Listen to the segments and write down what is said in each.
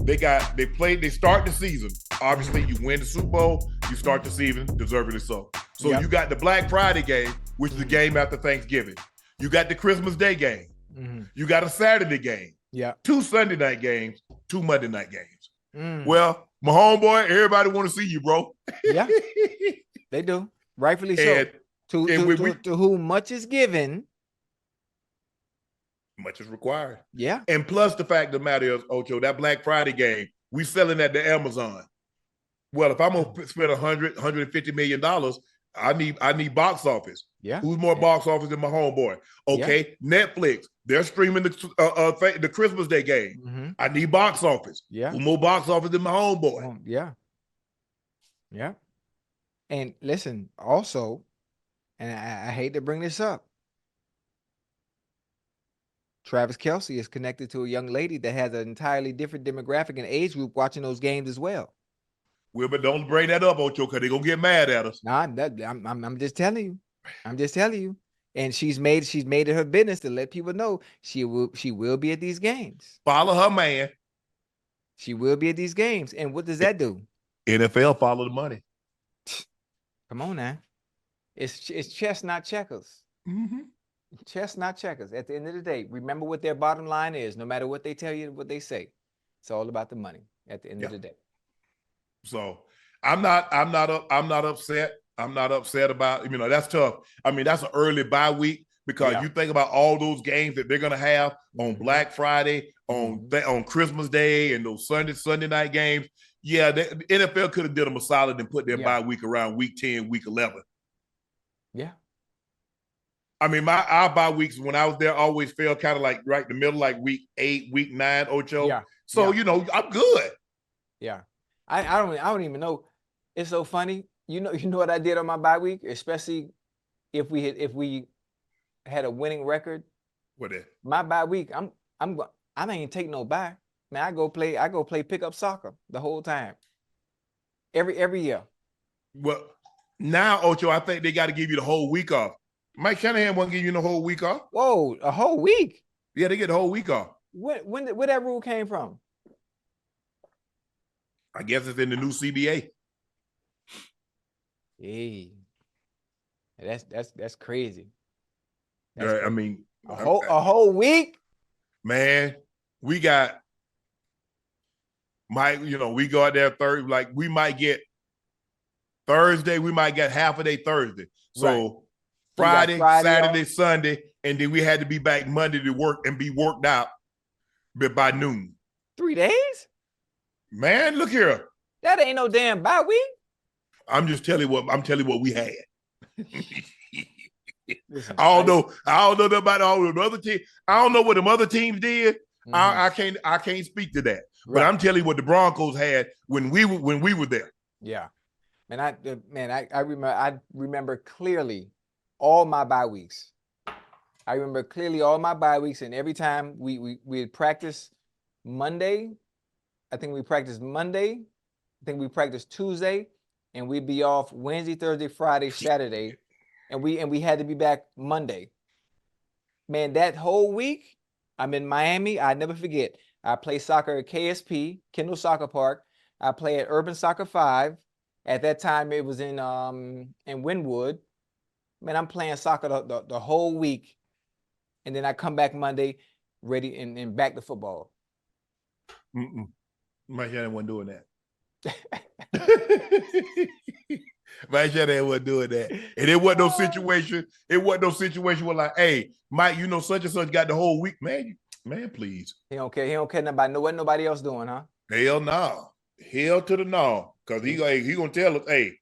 They start the season. Obviously, you win the Super Bowl, you start the season, deservedly so. So you got the Black Friday game, which is the game after Thanksgiving. You got the Christmas Day game. Mm-hmm. You got a Saturday game. Yeah. 2 Sunday night games, 2 Monday night games. Well, my homeboy, everybody want to see you, bro. Yeah, they do. Rightfully so. To whom much is given, much is required. Yeah. And plus the fact of the matter is, Ocho, that Black Friday game, we selling at the Amazon. Well, if I'm gonna spend $150 million, I need box office. Yeah. Who's more box office than my homeboy? Okay, Netflix. They're streaming the Christmas Day game. Mm-hmm. I need box office. Yeah. Who's more box office than my homeboy? Yeah. Yeah. And listen, also, and I hate to bring this up, Travis Kelce is connected to a young lady that has an entirely different demographic and age group watching those games as well. Well, but don't bring that up, Ocho, because they're going to get mad at us. Nah, I'm just telling you. I'm just telling you. And she's made it her business to let people know she will be at these games. Follow her man. She will be at these games. And what does that do? NFL follow the money. Come on now. It's chess, not checkers. Mm-hmm. Chess, not checkers. At the end of the day, remember what their bottom line is. No matter what they tell you, what they say, it's all about the money at the end of the day. So I'm not upset. I'm not upset about, that's tough. I mean, that's an early bye week because you think about all those games that they're going to have on Black Friday, on Christmas Day, and those Sunday night games. Yeah, the NFL could have did them a solid and put their bye week around week 10, week 11. Yeah. I mean, our bye weeks when I was there always fell kind of like right in the middle, like week 8, week 9, Ocho. Yeah. So, I'm good. Yeah. I don't even know. It's so funny. You know what I did on my bye week, especially if we had a winning record. What is? My bye week, I don't even take no bye. Man, I go play pickup soccer the whole time. Every year. Well, now, Ocho, I think they got to give you the whole week off. Mike Shanahan won't give you the whole week off. Whoa, a whole week? Yeah, they get the whole week off. Where that rule came from? I guess it's in the new CBA. Hey, that's crazy. I mean, a whole week. Man, we got we go out there Thursday. Like we might get Thursday. We might get half a day Thursday. So Friday, Saturday, Sunday, and then we had to be back Monday to work and be worked out by noon. 3 days? Man, look here. That ain't no damn bye week. I'm just telling you what we had. Listen, I don't know about all the other teams. I don't know what the other temes did. Mm-hmm. I can't speak to that. Right. But I'm telling you what the Broncos had when we were there. Yeah. I remember clearly all my bye weeks. I remember clearly all my bye weeks, and every time we would practice Monday. I think we practiced Monday. I think we practiced Tuesday, and we'd be off Wednesday, Thursday, Friday, Saturday, and we had to be back Monday. Man, that whole week, I'm in Miami. I never forget. I play soccer at KSP, Kendall Soccer Park. I play at Urban Soccer 5. At that time, it was in Wynwood. Man, I'm playing soccer the whole week, and then I come back Monday, ready and back to football. My Shannon wasn't doing that. My Shannon wasn't doing that. And it wasn't no situation. It wasn't no situation where like, hey, Mike, such and such got the whole week. Man, please. He don't care about what nobody else doing, huh? Hell no. Hell to the no. Because he gonna tell us, hey,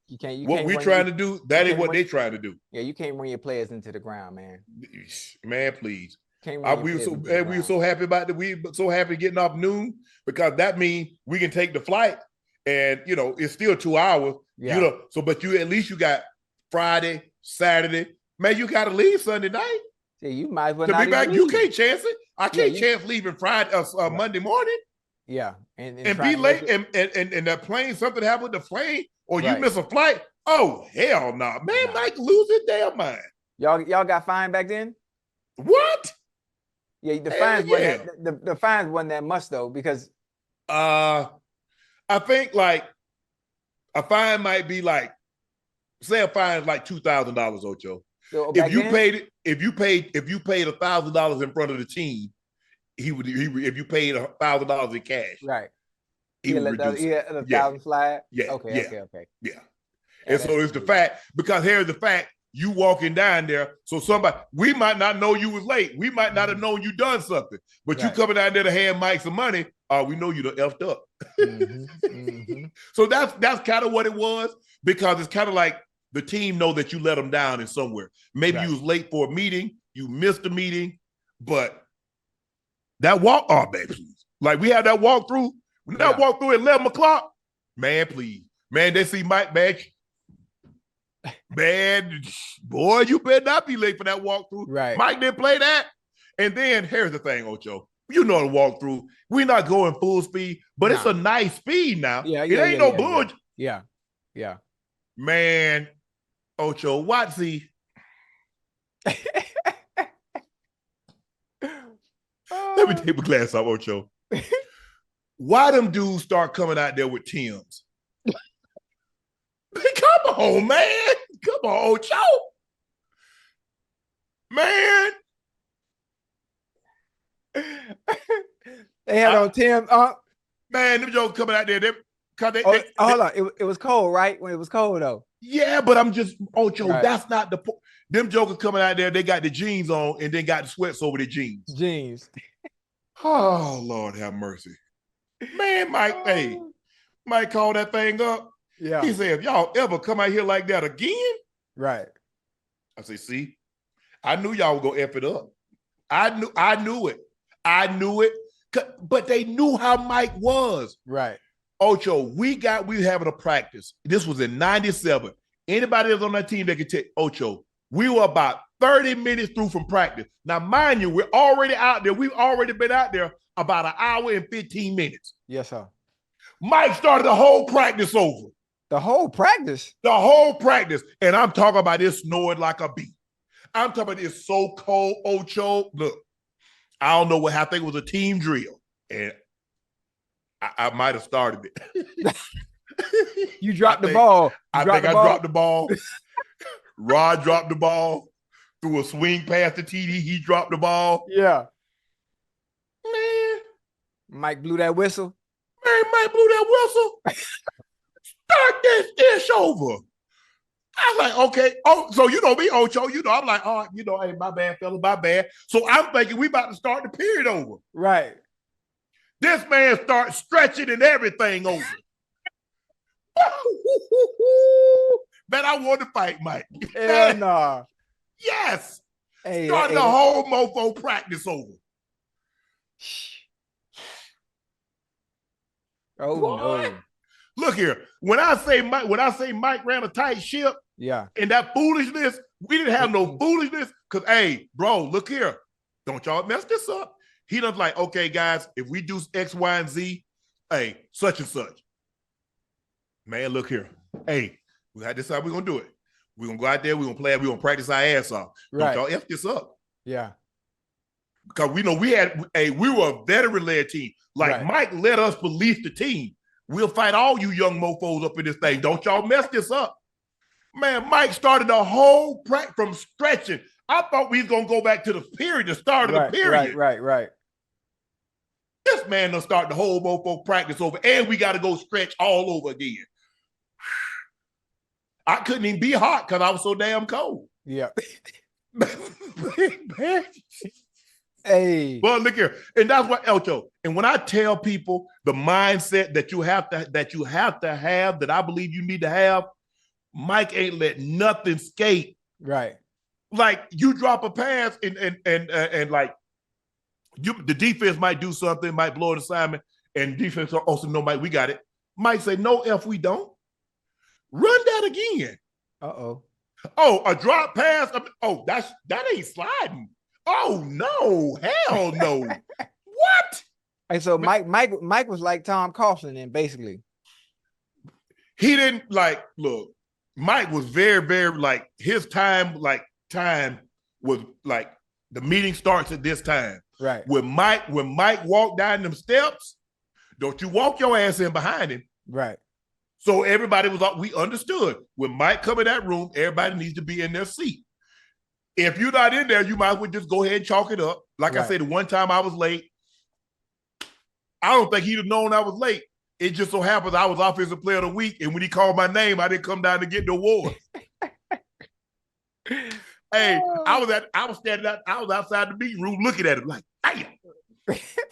what we trying to do, that ain't what they trying to do. Yeah, you can't bring your players into the ground, man. Man, please. We were so happy about that. We were so happy getting off noon because that means we can take the flight, and it's still 2 hours. Yeah. But you at least you got Friday, Saturday. Man, you got to leave Sunday night. Yeah, you might as well to not be back. Leave. You can't chance it. I can't chance leaving Friday, Monday morning. Yeah, and be late, and that plane, something happened with the plane, or you miss a flight. Oh hell no, man! Mike lose his damn mind. Y'all got fined back then? What? Yeah, the fines wasn't that much though, because I think like a fine might be like, say a fine is like $2,000, Ocho. So If you paid $1,000 in front of the team, he would if you paid $1,000 in cash, right. he would reduce it. Yeah. 1,000 slide. Yeah. Okay. Yeah. Yeah, And so it's the fact, because here's the fact, you walking down there, so we might not know you was late. We might not have known you done something. But you coming down there to hand Mike some money, we know you done effed up. So that's kind of what it was, because it's kind of like the team know that you let them down in somewhere. Maybe you was late for a meeting, you missed the meeting, but that man, please. Like we had that walkthrough. When that walkthrough at 11 o'clock, man, please. Man, they see Mike, man, boy, you better not be late for that walkthrough. Right. Mike didn't play that. And then here's the thing, Ocho. You know the walkthrough. We're not going full speed, but it's a nice speed now. It ain't no bullshit. Yeah. Man, Ocho, Watsy. Let me take my glass off, Ocho. Why them dudes start coming out there with Timbs? Come on, man. Come on, Ocho. Man. They had on Tim. Man, them jokes coming out there. Hold on. It was cold, right? When it was cold, though. Yeah, but I'm just, Ocho, that's not the point. Them jokers coming out there, they got the jeans on and then got the sweats over their jeans. Oh, Lord have mercy. Man, Mike called that thing up. Yeah. He said, if y'all ever come out here like that again. Right. I say, see, I knew y'all were going to F it up. I knew it. But they knew how Mike was. Right. Ocho, we having a practice. This was in 97. Anybody that's on that team that can take Ocho, we were about 30 minutes through from practice. Now, mind you, we're already out there. We've already been out there about an hour and 15 minutes. Yes, sir. Mike started the whole practice over. The whole practice? The whole practice. And I'm talking about this snoring like a bee. I'm talking about this so cold, Ocho. Look, I don't know what happened. I think it was a team drill. And I might have started it. You dropped the ball. I think I dropped the ball. Rod dropped the ball. Threw a swing past the TD. He dropped the ball. Yeah. Man. Mike blew that whistle. Man, Mike blew that whistle. Start this ish over. I was like, okay. Oh, so you know me, Ocho. You know, I'm like, oh, you know, hey, my bad, fella, my bad. So I'm thinking we about to start the period over. Right. This man starts stretching and everything over. Man, I want to fight Mike. Hell nah. Yes. Starting the whole mofo practice over. Oh, what? No. Look here. When I say Mike ran a tight ship, and that foolishness, we didn't have no foolishness. Because, hey, bro, look here. Don't y'all mess this up. He does like, okay, guys, if we do X, Y, and Z, hey, such and such. Man, look here. Hey, we got this how we're going to do it. We're going to go out there, we're going to play, we're going to practice our ass off. Don't y'all F this up. Yeah. Because we know we were a veteran-led team. Like, Mike let us police the team. We'll fight all you young mofos up in this thing. Don't y'all mess this up. Man, Mike started the whole practice from stretching. I thought we was going to go back to the period, the start of the period. Right. This man done start the whole mofo practice over, and we got to go stretch all over again. I couldn't even be hot because I was so damn cold. Yeah. Hey. Well, look here. And that's what Ocho. And when I tell people the mindset that you have to have, that I believe you need to have, Mike ain't let nothing skate. Right. Like you drop a pass and like the defense might do something, might blow an assignment, and defense also know, Mike, we got it. Mike say, no, F, we don't. Run that again. Uh-oh. Oh, a drop pass. Oh, that ain't sliding. Oh no, hell no. What? And so Mike was like Tom Coughlin then, basically. He didn't look, Mike was very, very like his time was like the meeting starts at this time. Right. When Mike walked down them steps, Don't you walk your ass in behind him. Right. So we understood when Mike come in that room, everybody needs to be in their seat. If you're not in there, you might as well just go ahead and chalk it up. Like I said, the one time I was late, I don't think he'd have known I was late. It just so happens I was Offensive Player of the Week, and when he called my name, I didn't come down to get the award. Hey, I was standing out. I was outside the meeting room looking at him like, damn.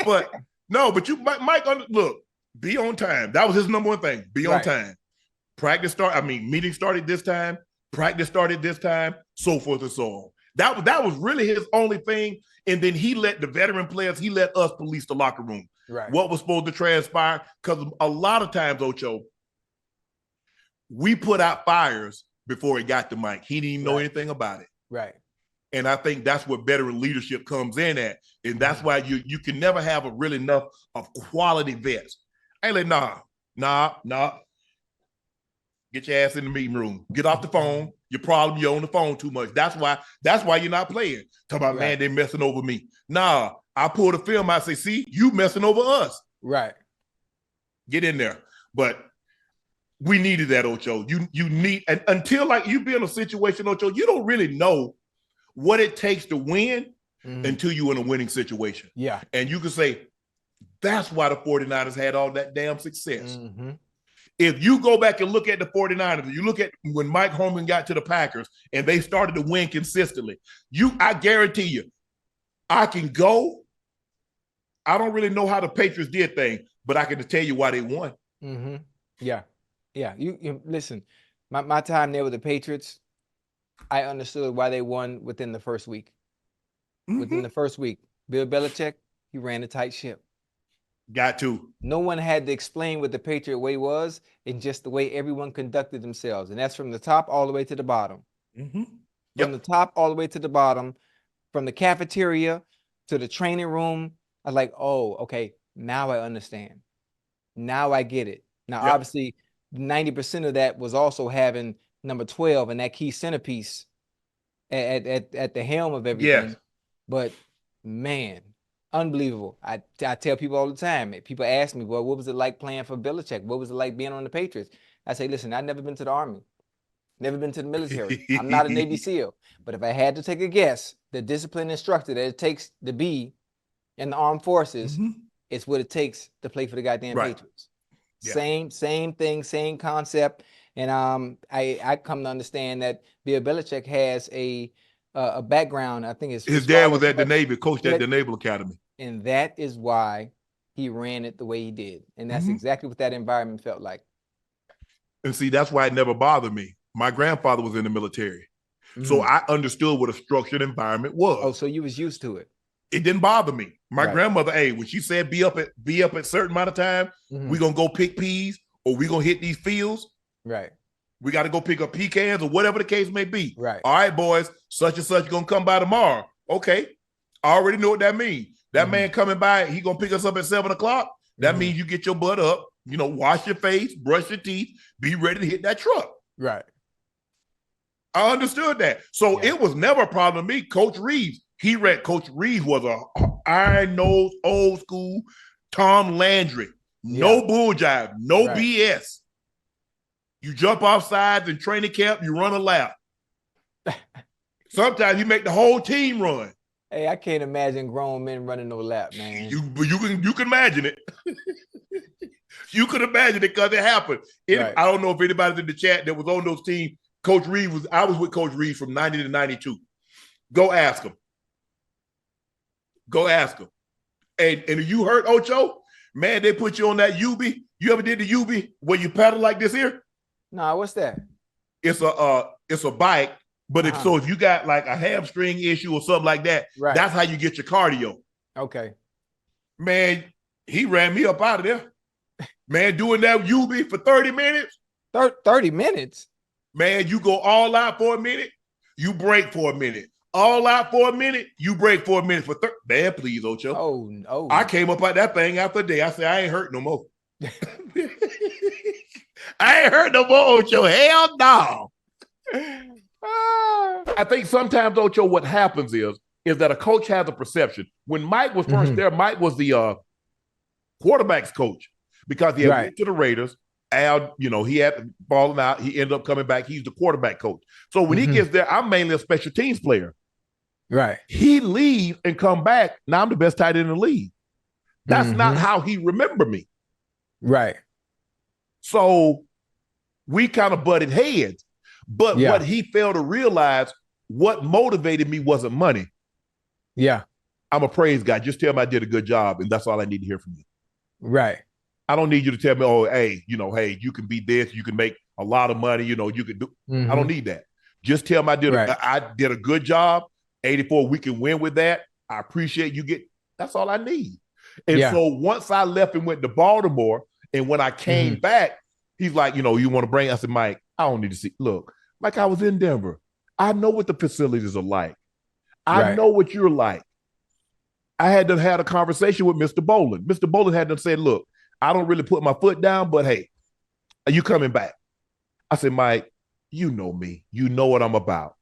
But no, but Mike, look, be on time. That was his number one thing. Be on time. Meeting started this time. Practice started this time. So forth and so on. That was really his only thing. And then he let the veteran players, he let us police the locker room. Right. What was supposed to transpire? Because a lot of times, Ocho, we put out fires before he got to Mike. He didn't even know anything about it. Right. And I think that's where veteran leadership comes in at. And that's why you can never have a really enough of quality vets. I ain't like, nah. Get your ass in the meeting room. Get off the phone. Your problem, you're on the phone too much. That's why you're not playing. Talk about, man, they messing over me. Nah, I pull the film, I say, see, you messing over us. Right. Get in there. But we needed that, Ocho. You need, and until like you be in a situation, Ocho, you don't really know what it takes to win until you're in a winning situation. Yeah. And you can say, that's why the 49ers had all that damn success. Mm-hmm. If you go back and look at the 49ers, you look at when Mike Holmgren got to the Packers and they started to win consistently, I guarantee you, I can go. I don't really know how the Patriots did things, but I can tell you why they won. Mm-hmm. Yeah. Yeah. You listen, my time there with the Patriots, I understood why they won within the first week. Mm-hmm. Within the first week, Bill Belichick, he ran a tight ship. Got to. No one had to explain what the Patriot way was, and just the way everyone conducted themselves. And that's from the top all the way to the bottom. Mm-hmm. From the top all the way to the bottom, from the cafeteria to the training room. I was like, oh, okay, now I understand. Now I get it. Now, obviously, 90% of that was also having number 12 and that key centerpiece at the helm of everything. Yes. But, man, unbelievable. I tell people all the time, people ask me, well, what was it like playing for Belichick? What was it like being on the Patriots? I say, listen, I've never been to the Army, never been to the military. I'm not a Navy SEAL. But if I had to take a guess, the discipline instructor that it takes to be in the armed forces, it's what it takes to play for the goddamn Patriots. Yeah. Same thing, same concept. And I come to understand that Bill Belichick has a background. I think his dad was at the Navy, coached at the Naval Academy. And that is why he ran it the way he did. And that's exactly what that environment felt like. And see, that's why it never bothered me. My grandfather was in the military. So I understood what a structured environment was. Oh, so you was used to it. It didn't bother me. My grandmother, when she said be up at a certain amount of time, we're gonna go pick peas or we're gonna hit these fields. Right. We got to go pick up pecans or whatever the case may be. Right. All right, boys, such and such gonna come by tomorrow. Okay. I already know what that means. That man coming by, he gonna pick us up at 7:00. That means you get your butt up, wash your face, brush your teeth, be ready to hit that truck. Right. I understood that. So it was never a problem to me. Coach Reeves, Coach Reeves was a iron-nosed, old school Tom Landry. No bull jive, no BS. You jump off sides in training camp, you run a lap. Sometimes you make the whole team run. Hey, I can't imagine grown men running no lap, man. You can imagine it. You can imagine it because it happened. I don't know if anybody's in the chat that was on those teams. Coach Reeves I was with Coach Reeves from 90 to 92. Go ask him. And if you heard Ocho, man, they put you on that UB. You ever did the UB where you paddle like this here? No, what's that? It's a bike, but if you got like a hamstring issue or something like that, that's how you get your cardio. Okay. Man, he ran me up out of there. Man, doing that UB for 30 minutes. 30 minutes? Man, you go all out for a minute, you break for a minute. All out for a minute, you break for a minute for 30. Man, please, Ocho. Oh, no. I came up out that thing after a day. I said, I ain't hurt no more. I ain't hurt no more, Ocho. Hell no. I think sometimes, Ocho, what happens is that a coach has a perception. When Mike was first there, Mike was the quarterback's coach. because he had went to the Raiders. Al, he had fallen out. He ended up coming back. He's the quarterback coach. So when he gets there, I'm mainly a special teams player. Right. He leaves and come back. Now I'm the best tight end in the league. That's not how he remembered me. Right. So we kind of butted heads. But what he failed to realize, what motivated me wasn't money. Yeah. I'm a praise guy. Just tell me I did a good job, and that's all I need to hear from you. Right. I don't need you to tell me, oh, hey, you can be this, you can make a lot of money, you can do. I don't need that. Just tell me I did a good job. 84, we can win with that. I appreciate you that's all I need. And so once I left and went to Baltimore, and when I came back, he's like, you want to bring, I said, Mike, I don't need to see. Look, like I was in Denver. I know what the facilities are like. I know what you're like. I had to have a conversation with Mr. Bolin. Mr. Bolin had to say, look, I don't really put my foot down, but hey, are you coming back? I said, Mike, you know me. You know what I'm about.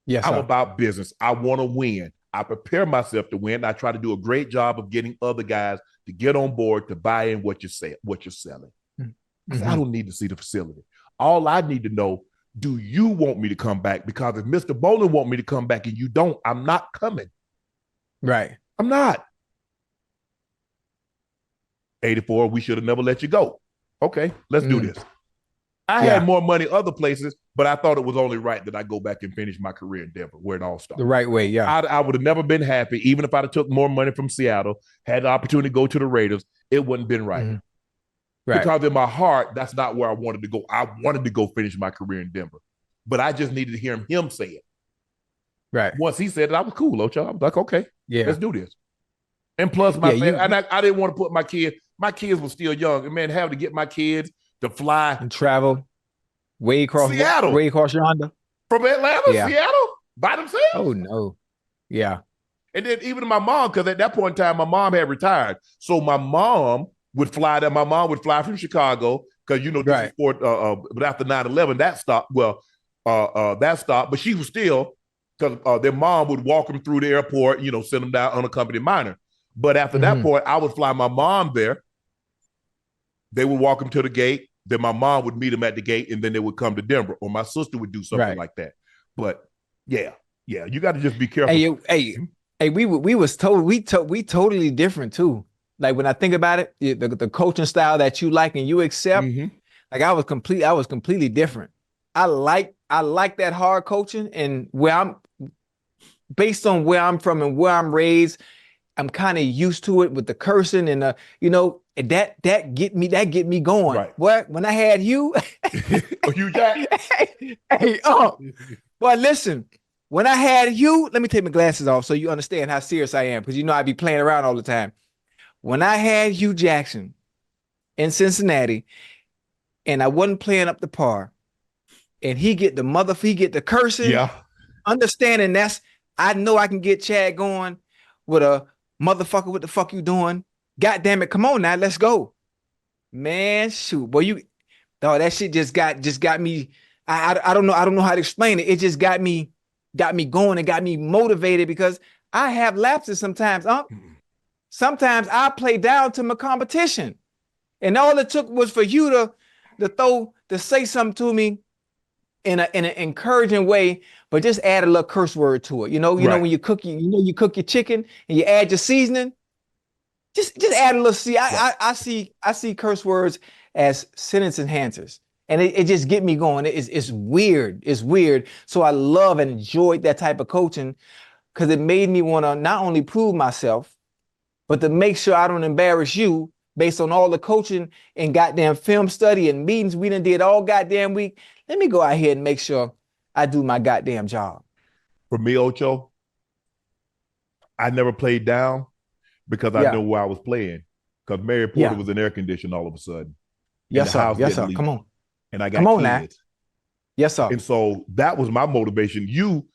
Yes, I'm about business. I want to win. I prepare myself to win. I try to do a great job of getting other guys to get on board to buy in what you're selling. I said, I don't need to see the facility. All I need to know, do you want me to come back? Because if Mr. Bolin want me to come back and you don't, I'm not coming. Right. I'm not. 84, we should have never let you go. Okay, let's do this. I had more money other places, but I thought it was only right that I go back and finish my career in Denver, where it all started. The right way, yeah. I would have never been happy, even if I'd have took more money from Seattle, had the opportunity to go to the Raiders, it wouldn't have been right. Because in my heart, that's not where I wanted to go. I wanted to go finish my career in Denver, but I just needed to hear him say it. Right. Once he said it, I was cool, Ocho. I was like, okay, let's do this. And plus, I didn't want to put my kids were still young. And man, having to get my kids to fly and travel way across Seattle, way across yonder. From Atlanta, Seattle, by themselves. Oh no. Yeah. And then even my mom, because at that point in time, my mom had retired. So my mom would fly there. My mom would fly from Chicago, because this is for, but after 9/11, that stopped. Well, that stopped, but she was still, because their mom would walk them through the airport, send them down unaccompanied minor. But after that point, I would fly my mom there. They would walk them to the gate. Then my mom would meet them at the gate, and then they would come to Denver, or my sister would do something like that. But yeah, you got to just be careful. Hey, we totally different too. Like when I think about it, the coaching style that you like and you accept, like I was completely different. I like that hard coaching, and based on where I'm from and where I'm raised, I'm kind of used to it with the cursing and that get me going. Right. What when I had you, you Jack. Well, listen, when I had you, let me take my glasses off so you understand how serious I am, because I be playing around all the time. When I had Hugh Jackson in Cincinnati, and I wasn't playing up to par, and he get the cursing, understanding I know I can get Chad going with a motherfucker, what the fuck you doing? God damn it, come on now, let's go. Man, shoot, boy, that shit just got me. I don't know how to explain it. It just got me going and got me motivated, because I have lapses sometimes. Sometimes I play down to my competition, and all it took was for you to say something to me in an encouraging way, but just add a little curse word to it. You know when you cook you cook your chicken and you add your seasoning, just add a little. I see curse words as sentence enhancers, and it just get me going. It's weird. It's weird. So I love and enjoyed that type of coaching, because it made me want to not only prove myself, but to make sure I don't embarrass you based on all the coaching and goddamn film study and meetings we done did all goddamn week. Let me go out here and make sure I do my goddamn job. For me, Ocho, I never played down, because I know where I was playing. Because Mary Porter was in air conditioning all of a sudden. Yes, sir. Yes, sir. Come on. And I got kids. Now. Yes, sir. And so that was my motivation.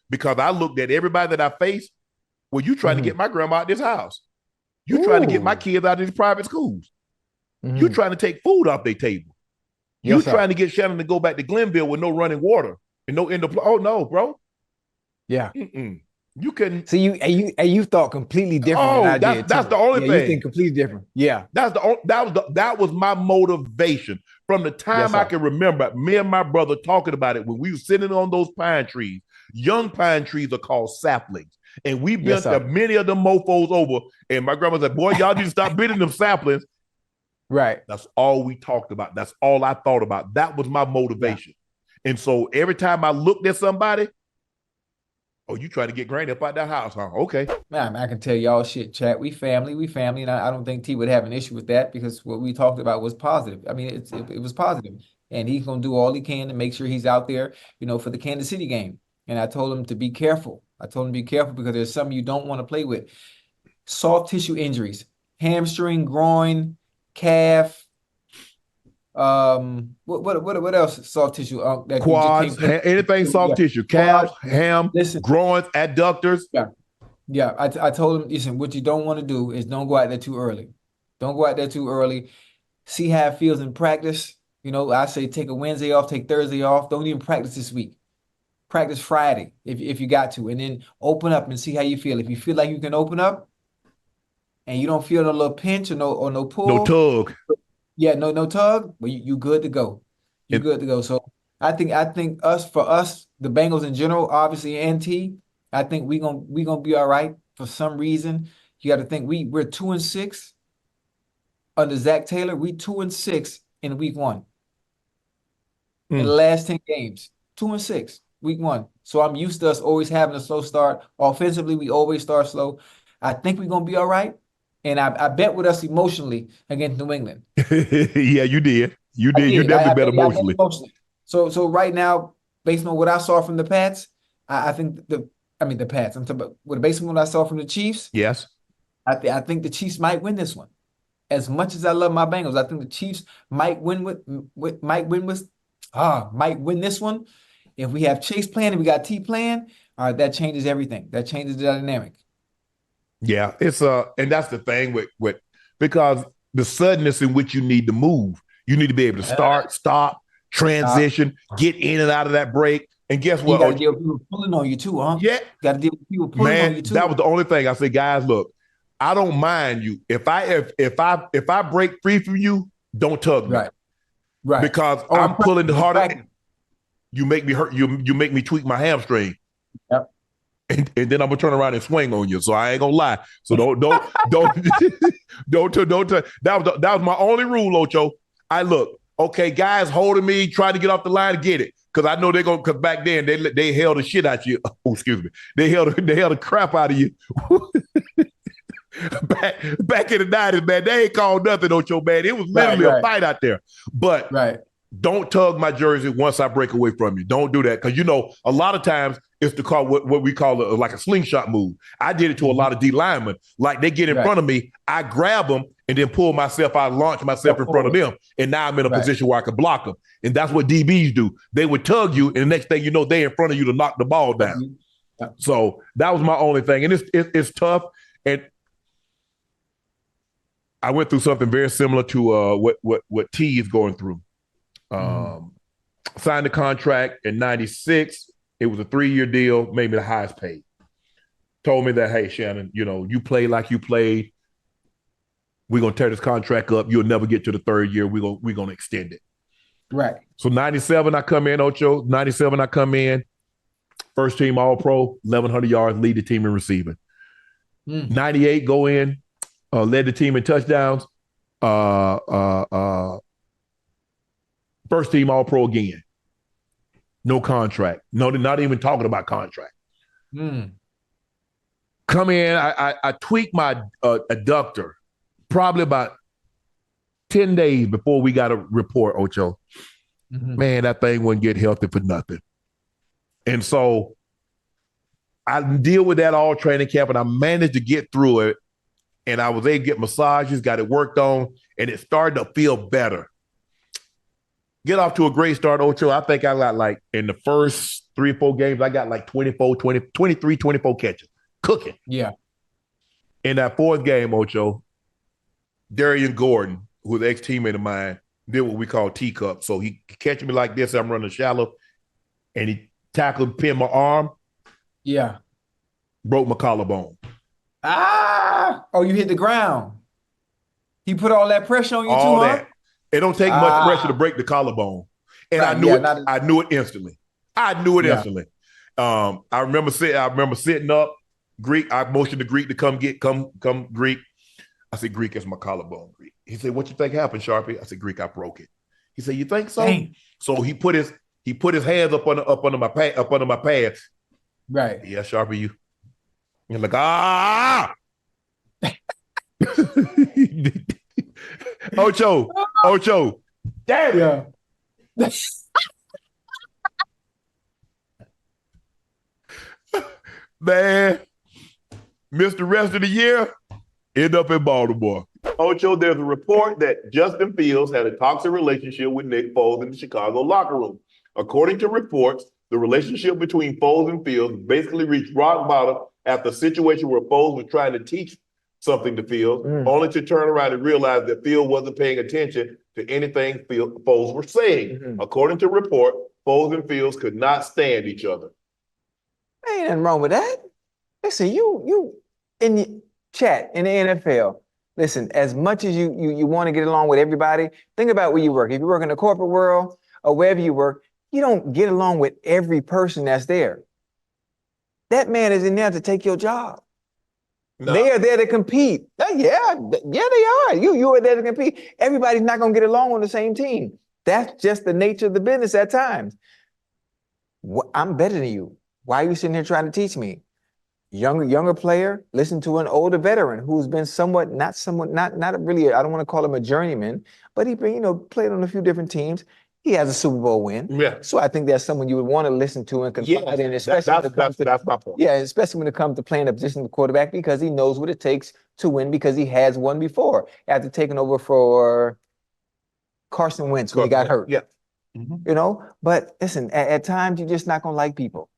Because I looked at everybody that I faced. Well, you trying to get my grandma out this house. You trying to get my kids out of these private schools. You trying to take food off their table. You trying to get Shannon to go back to Glenville with no running water and no end of. Oh no, bro. Yeah. You can see you thought completely different than I did. That's the only thing. You think completely different. Yeah. That was my motivation from the time I can remember. Me and my brother talking about it when we were sitting on those pine trees. Young pine trees are called saplings, and we bent many of them mofo's over. And my grandma said, "Boy, y'all need to stop bending them saplings." Right. That's all we talked about. That's all I thought about. That was my motivation. Yeah. And so every time I looked at somebody, oh, you try to get Granny up out that house, huh? Okay. Man, I can tell y'all shit, chat. We family, and I don't think T would have an issue with that because what we talked about was positive. I mean, it was positive, and he's gonna do all he can to make sure he's out there, for the Kansas City game. And I told him to be careful. Because there's something you don't want to play with. Soft tissue injuries, hamstring, groin, calf. What else? Soft tissue. That quads, anything soft tissue, calves, ham, groins, adductors. Yeah. I told him, listen, what you don't want to do is don't go out there too early. See how it feels in practice. I say take a Wednesday off, take Thursday off. Don't even practice this week. Practice Friday if you got to, and then open up and see how you feel. If you feel like you can open up, and you don't feel no little pinch or no pull, no tug. Yeah, no tug. But you good to go. Good to go. So I think for us, the Bengals in general, obviously, and T, I think we gonna be all right. For some reason, you got to think we're 2-6 under Zach Taylor. We 2-6 in week 1. In the last 10 games, 2-6 week 1. So I'm used to us always having a slow start. Offensively, we always start slow. I think we're gonna be all right. And I bet with us emotionally against New England. Yeah, you did. You definitely bet emotionally. So right now, based on what I saw from the Pats, I think the Pats. I'm talking about based on what I saw from the Chiefs. Yes. I think the Chiefs might win this one. As much as I love my Bengals, I think the Chiefs might win this one. If we have Chase playing and we got T playing, that changes everything. That changes the dynamic. Yeah, it's and that's the thing with because the suddenness in which you need to move, you need to be able to start, stop, transition, get in and out of that break. And guess what? You got to deal with people pulling on you too, huh? Yeah, got to deal with people pulling on you too. That was the only thing I said, guys. Look, I don't mind you if I break free from you, don't tug me, right? Because I'm pulling the harder. You make me hurt. You make me tweak my hamstring. Yep. And then I'm gonna turn around and swing on you. So I ain't gonna lie. So don't. That was my only rule, Ocho. Okay, guys holding me, trying to get off the line, get it, because I know they're gonna. Because back then they held the shit out of you. Oh, excuse me. They held the crap out of you. back in the 90s, man, they ain't called nothing, Ocho, man. It was literally a fight out there. But don't tug my jersey once I break away from you. Don't do that, because a lot of times it's to call what we call like a slingshot move. I did it to a lot of D linemen. Like they get in front of me, I grab them and then pull myself out, launch myself in front of them, and now I'm in a position where I can block them. And that's what DBs do. They would tug you, and the next thing you know, they're in front of you to knock the ball down. So that was my only thing, and it's tough. And I went through something very similar to what T is going through. Signed the contract in 96. It was a 3-year deal, made me the highest paid. Told me that, hey, Shannon, you play like you played. We're going to tear this contract up. You'll never get to the 3rd year. We're going to extend it. Right. So 97, I come in, Ocho. 97, I come in. First team All-Pro, 1,100 yards, lead the team in receiving. 98, go in, led the team in touchdowns. First team All-Pro again. No contract. No, they're not even talking about contract. Come in, I tweaked my adductor probably about 10 days before we got a report, Ocho. Man, that thing wouldn't get healthy for nothing. And so I deal with that all training camp, and I managed to get through it. And I was able to get massages, got it worked on, and it started to feel better. Get off to a great start, Ocho. I think I got like in the first 3 or 4 games, I got like 23, 24 catches. Cooking. Yeah. In that 4th game, Ocho, Darian Gordon, who's an ex-teammate of mine, did what we call teacup. So he catches me like this, I'm running shallow, and he tackled, pinned my arm. Yeah. Broke my collarbone. Oh, you hit the ground. He put all that pressure on you all too, huh? that. It don't take much pressure to break the collarbone. And Right, I knew yeah, it. I knew it instantly. I knew it instantly. I remember sitting up. Greek. I motioned to Greek to come Greek. I said, Greek, it's my collarbone. Greek. He said, what you think happened, Sharpie? I said, Greek, I broke it. He said, you think so? Dang. So he put his hands up under my pads. Right. Yeah, Sharpie, you. You're like, ah. Ocho. Damn. Yeah. Man, missed the rest of the year, end up in Baltimore. Ocho, there's a report that Justin Fields had a toxic relationship with Nick Foles in the Chicago locker room. According to reports, the relationship between Foles and Fields basically reached rock bottom after a situation where Foles was trying to teach something to Fields, only to turn around and realize that Fields wasn't paying attention to anything Foles were saying. According to report, Foles and Fields could not stand each other. Ain't nothing wrong with that. Listen, you in the chat in the NFL. Listen, as much as you want to get along with everybody, think about where you work. If you work in the corporate world or wherever you work, you don't get along with every person that's there. That man is in there to take your job. No. They are there to compete. Yeah, they are. You are there to compete. Everybody's not going to get along on the same team. That's just the nature of the business at times. I'm better than you. Why are you sitting here trying to teach me? Younger player, listen to an older veteran who's been not really, I don't want to call him a journeyman, but he played on a few different teams. He has a Super Bowl win. Yeah. So I think that's someone you would want to listen to and confide in, especially that's my point. Yeah, especially when it comes to playing a position of quarterback, because he knows what it takes to win, because he has won before after taking over for Carson Wentz when he got hurt. Yeah. But listen, at times you're just not going to like people.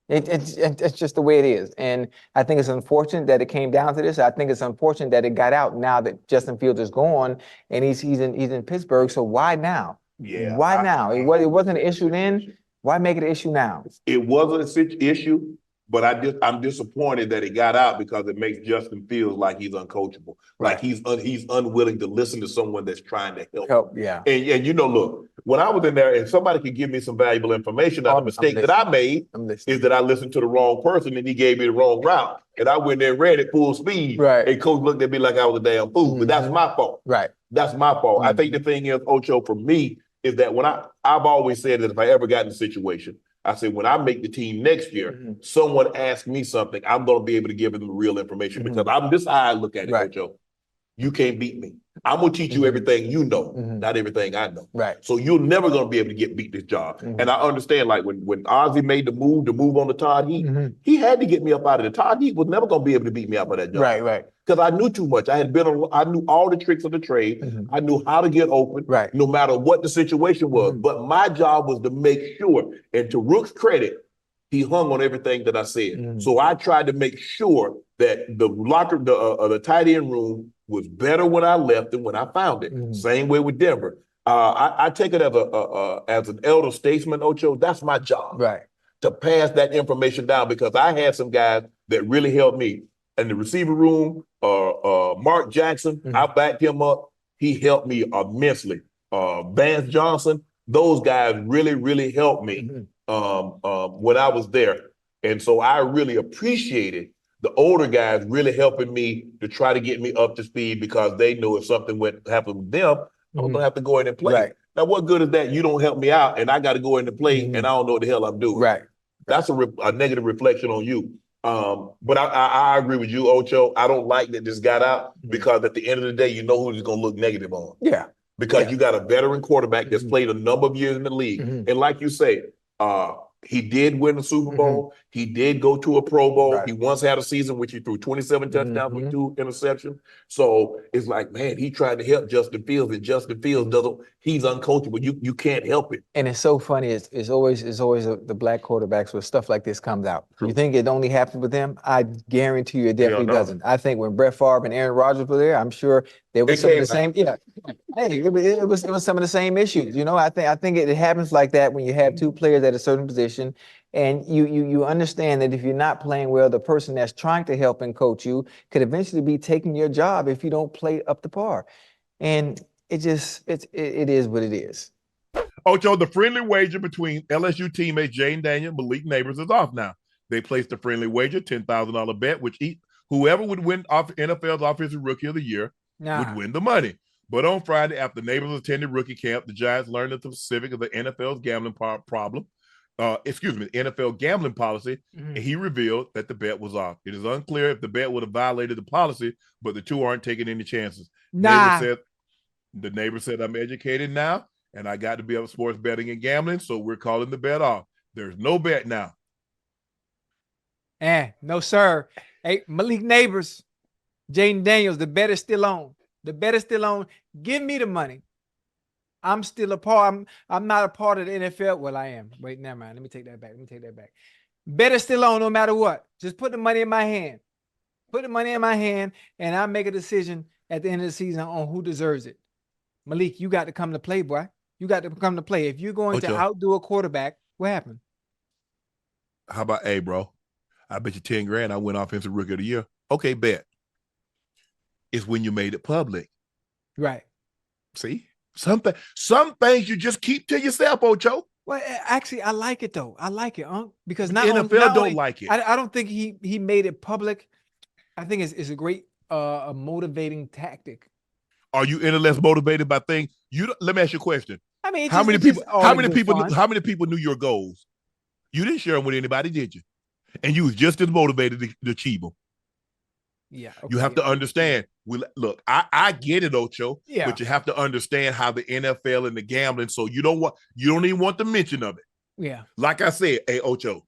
It's just the way it is. And I think it's unfortunate that it came down to this. I think it's unfortunate that it got out now that Justin Fields is gone and he's in Pittsburgh. So why now? Yeah. Why now? It wasn't an issue then. Why make it an issue now? It wasn't an issue, but I'm disappointed that it got out because it makes Justin feel like he's uncoachable, like he's unwilling to listen to someone that's trying to help. Yeah. And look, when I was in there, and somebody could give me some valuable information, the mistake that I made is that I listened to the wrong person and he gave me the wrong route, and I went there and ran it full speed. Right. And coach looked at me like I was a damn fool, but that's my fault. Right. That's my fault. I think the thing is, Ocho, for me, is that when I've always said that if I ever got in a situation, I said, when I make the team next year, someone asks me something, I'm going to be able to give them the real information because this is how I look at it, Ocho. You can't beat me. I'm going to teach you everything you know, not everything I know. Right. So you're never going to be able to beat this job. And I understand, like, when Ozzie made the move on the Todd Heat, he had to get me up out of the Todd Heat was never going to be able to beat me up of that job. Right. Because I knew too much. I knew all the tricks of the trade. I knew how to get open, no matter what the situation was. But my job was to make sure, and to Rook's credit, he hung on everything that I said. So I tried to make sure that the tight end room was better when I left than when I found it. Same way with Denver. I take it as an elder statesman, Ocho. That's my job, to pass that information down, because I had some guys that really helped me in the receiver room. Mark Jackson, I backed him up. He helped me immensely. Vance Johnson, those guys really, really helped me when I was there. And so I really appreciated the older guys really helping me to try to get me up to speed, because they knew if something happened with them, I'm going to have to go in and play. Right. Now, what good is that? You don't help me out and I got to go in and play and I don't know what the hell I'm doing. Right. That's a negative reflection on you. But I agree with you, Ocho. I don't like that this got out, because at the end of the day, you know who's going to look negative on. Yeah. Because you got a veteran quarterback that's played a number of years in the league. And like you say, he did win the Super Bowl. He did go to a Pro Bowl. Right. He once had a season which he threw 27 touchdowns with 2 interceptions. So it's like, man, he tried to help Justin Fields, and Justin Fields he's uncoachable. You can't help it. And it's so funny. It's always the black quarterbacks where stuff like this comes out. True. You think it only happens with them? I guarantee you it definitely doesn't. I think when Brett Favre and Aaron Rodgers were there, I'm sure there was some of the same. Yeah. Hey, it was some of the same issues. I think it happens like that when you have two players at a certain position, And you understand that if you're not playing well, the person that's trying to help and coach you could eventually be taking your job if you don't play up to par. And it is what it is. Ocho, the friendly wager between LSU teammates Jane Daniel and Malik Neighbors is off now. They placed a friendly wager, $10,000 bet, which whoever would win NFL's Offensive Rookie of the Year would win the money. But on Friday, after Neighbors attended rookie camp, the Giants learned the specifics of the NFL's gambling problem. NFL gambling policy, and he revealed that the bet was off. It is unclear if the bet would have violated the policy, but the two aren't taking any chances. The neighbor said, I'm educated now, and I got to be up sports betting and gambling, so we're calling the bet off. There's no bet now. No, sir. Hey, Malik Neighbors, Jaden Daniels, the bet is still on. The bet is still on. Give me the money. I'm still a part. I'm not a part of the NFL. Well, I am. Wait, never mind. Let me take that back. Bet is still on no matter what. Just put the money in my hand. Put the money in my hand, and I'll make a decision at the end of the season on who deserves it. Malik, you got to come to play, boy. You got to come to play. If you're going to outdo a quarterback, what happened? How about, hey, bro, I bet you 10 grand I win Offensive Rookie of the Year. Okay, bet. It's when you made it public. Right. See? Some things you just keep to yourself, Ocho. Well, actually, I like it, though. I like it, Unc, because the NFL don't like it. I don't think he made it public. I think it's a great a motivating tactic. Are you any less motivated by things? Let me ask you a question. I mean, how many people knew your goals? You didn't share them with anybody, did you? And you was just as motivated to achieve them. Yeah. Okay, you have to understand. Look, I get it, Ocho. Yeah. But you have to understand how the NFL and the gambling. So you don't even want the mention of it. Yeah. Like I said, hey, Ocho,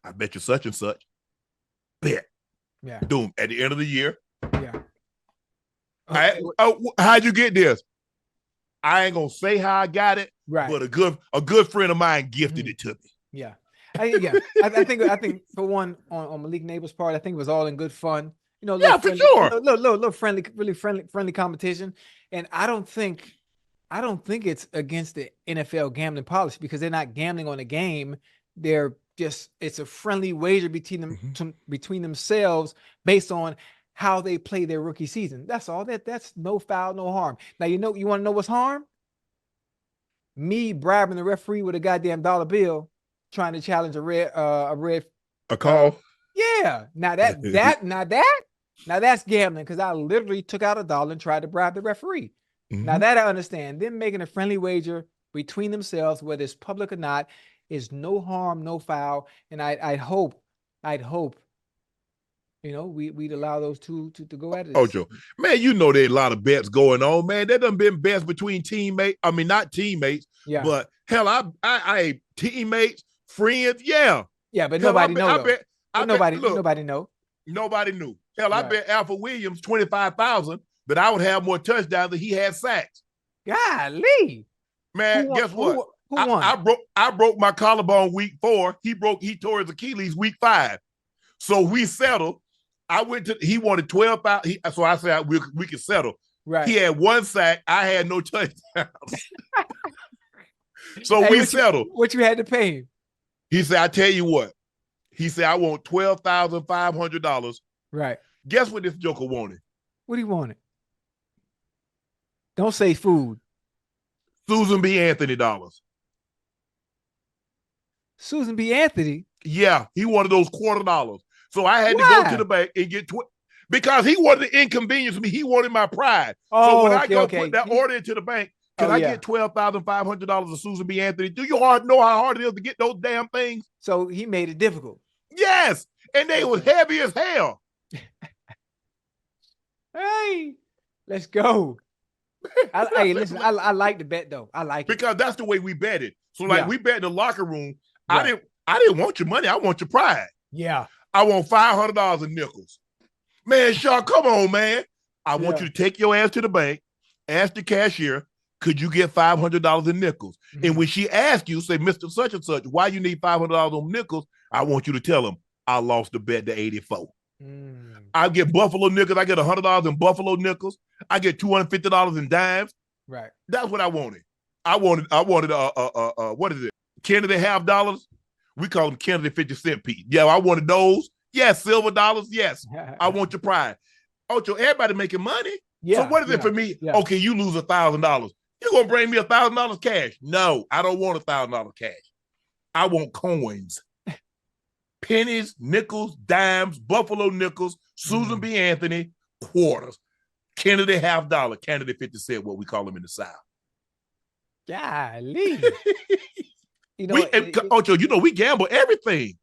I bet you such and such. Bet. Yeah. Boom. At the end of the year. Yeah. How'd you get this? I ain't gonna say how I got it, right? But a good friend of mine gifted it to me. Yeah. I think for one on Malik Neighbors' part, I think it was all in good fun. You know, for sure. Little friendly, really friendly competition. And I don't think it's against the NFL gambling policy because they're not gambling on a game. It's a friendly wager between them between themselves based on how they play their rookie season. That's all. That's no foul, no harm. Now you want to know what's harm? Me bribing the referee with a goddamn dollar bill, trying to challenge a call. Yeah. Now that's gambling because I literally took out $1 and tried to bribe the referee. Now that I understand. Them making a friendly wager between themselves, whether it's public or not, is no harm, no foul. And I'd hope, we'd allow those two to go at it. Ocho, man, there's a lot of bets going on, man. There done been bets between teammates. I mean, not teammates, but hell, I teammates, friends, yeah. Yeah, but nobody knows. Nobody know. Nobody knew. Hell, I bet Alpha Williams $25,000 that I would have more touchdowns than he had sacks. Golly. Man, guess what? Who won? I broke my collarbone week 4. He tore his Achilles week 5. So we settled. He wanted 12,000. So I said we could settle. Right. He had 1 sack. I had no touchdowns. So we settled. What you had to pay him? He said, I tell you what. He said, I want $12,500. Right. Guess what this joker wanted? What he wanted? Don't say food. Susan B. Anthony dollars. Susan B. Anthony? Yeah, he wanted those $quarter. So I had to go to the bank and get because he wanted to inconvenience me. He wanted my pride. So when I put that order into the bank, can I get $12,500 of Susan B. Anthony? Do you know how hard it is to get those damn things? So he made it difficult. Yes, and they was heavy as hell. Hey, let's go. Listen, I like the bet though. I like it because that's the way we betted. So we bet in the locker room. Right. I didn't want your money. I want your pride. Yeah. I want $500 in nickels. Man, Shaw, come on, man. I want you to take your ass to the bank, ask the cashier, could you get $500 in nickels? And when she asks you, say, Mr. Such and Such, why you need $500 on nickels? I want you to tell them I lost the bet to 84. I get Buffalo nickels. I get $100 in Buffalo nickels. I get $250 in dimes. Right. That's what I wanted. I wanted what is it? $10.50. We call them Kennedy 50-cent piece. Yeah, I wanted those. Yes, silver dollars. Yes, I want your pride. Ocho, everybody making money. Yeah. So what is it for me? Yeah. Okay, you lose $1,000. You're gonna bring me $1,000 cash? No, I don't want $1,000 cash. I want coins, pennies, nickels, dimes, Buffalo nickels, Susan B. Anthony quarters, Kennedy $50, Kennedy 50-cent, what we call them in the South. Golly. Ocho, we gamble everything.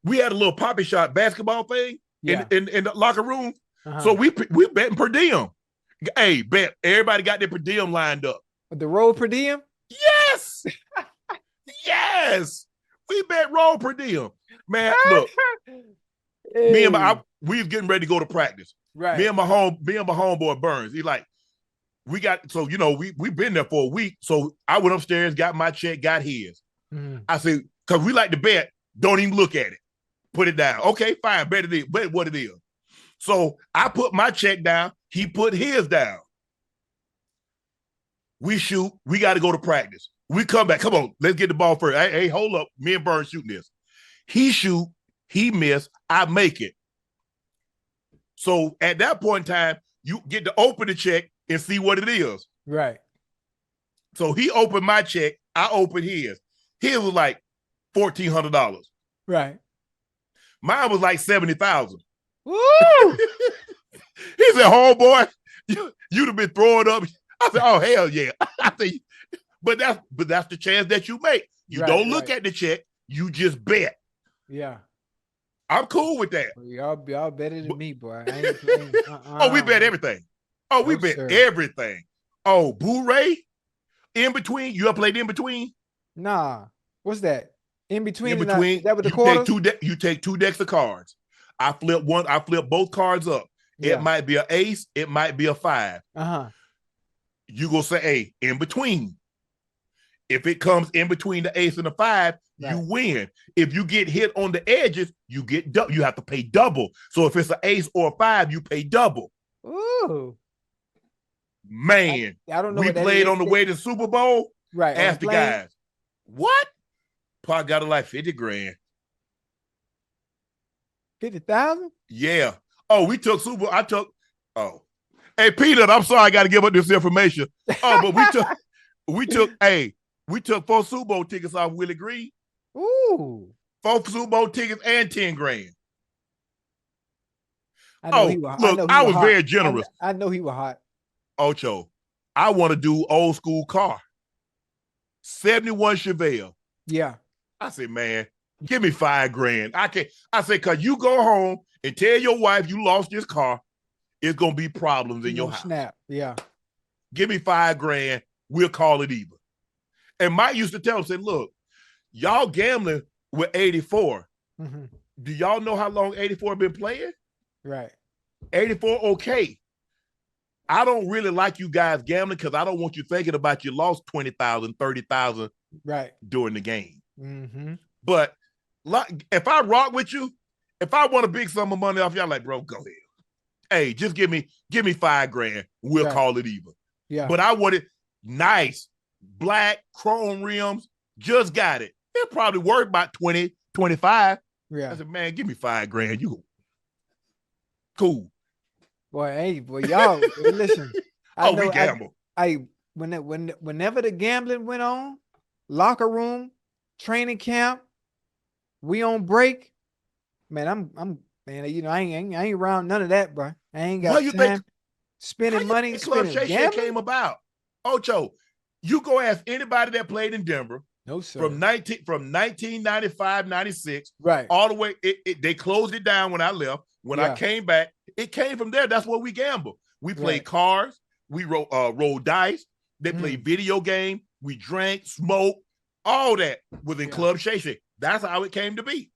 We had a little poppy shot basketball thing in the locker room. So we betting per diem. Hey, bet everybody got their per diem lined up. The roll per diem? Yes. Yes. We bet roll per diem. Man, look. Hey. We was getting ready to go to practice. Right. Me and my homeboy Burns. He like, we been there for a week. So I went upstairs, got my check, got his. I said, because we like to bet, don't even look at it. Put it down. Okay, fine. Bet what it is. So I put my check down. He put his down. We shoot. We got to go to practice. We come back. Come on, let's get the ball first. Hey, hold up. Me and Burns shooting this. He shoot. He miss. I make it. So at that point in time, you get to open the check and see what it is. Right. So he opened my check. I opened his. His was like $1,400. Right. Mine was like $70,000. Woo! He said, "Homeboy, you'd have been throwing up." I said, "Oh hell yeah!" I said, "But that's the chance that you make. You don't look at the check. You just bet." Yeah, I'm cool with that. Y'all better than me, boy. Oh, we bet everything. Oh, we bet everything. Oh, Boo Ray, in between. You ever played in between? Nah. What's that? In between. In between. Is that with the quarters? You take 2 decks of cards. I flip both cards up. Yeah. It might be an ace. It might be a 5. You go say, hey, in between. If it comes in between the ace and the 5, you win. If you get hit on the edges, you have to pay double. So if it's an ace or a 5, you pay double. Ooh. Man, I don't know. We played on the way to the Super Bowl. Right. Ask the guys. What? Pot got it like 50 grand. 50,000? Yeah. Oh, we took Super. Hey, Peanut, I'm sorry I got to give up this information. Oh, but we took 4 Super Bowl tickets off Willie Green. Ooh. 4 Super Bowl tickets and 10 grand. I was very generous. I know he was hot. Ocho, I want to do old school car. 71 Chevelle. Yeah. I said, man, give me 5 grand. I said, because you go home and tell your wife you lost this car, it's going to be problems in your house. Snap. Yeah. Give me 5 grand. We'll call it even. And Mike used to tell us, said, look, y'all gambling with 84. Mm-hmm. Do y'all know how long 84 been playing? Right. 84, okay. I don't really like you guys gambling because I don't want you thinking about you lost 20,000, 30,000 during the game. Mm-hmm. But if I rock with you, if I want a big sum of money off y'all, like, bro, go ahead. Hey, just give me 5 grand. We'll call it even. Yeah. But I want it nice, black, chrome rims. Just got it. It probably worth about 20, 25. Yeah. I said, man, give me 5 grand. You cool. Boy, y'all listen. We gamble. Whenever the gambling went on, locker room, training camp, we on break. Man, I ain't around none of that, bro. I ain't got time spending money. Club Shay came about. Ocho, you go ask anybody that played in Denver. No, sir. From 1995, 96, right, all the way. They closed it down when I left. When I came back, it came from there. That's where we gambled. We played cars. We rolled dice. They played video game. We drank, smoked. All that was in Club Shay. That's how it came to be.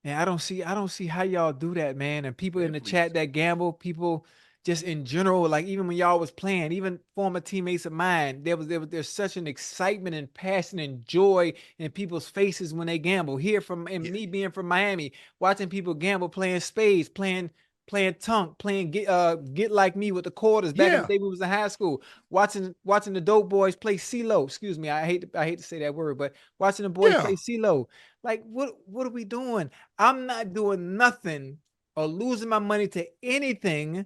And I don't see how y'all do that, man. And people in the chat that gamble, people just in general, like even when y'all was playing, even former teammates of mine, there's such an excitement and passion and joy in people's faces when they gamble. Me being from Miami, watching people gamble, playing spades, playing playing Tunk, playing Get Like Me with the quarters back in the day we was in high school, watching the dope boys play CeeLo. Excuse me, I hate to say that word, but watching the boys play CeeLo. Like, what are we doing? I'm not doing nothing or losing my money to anything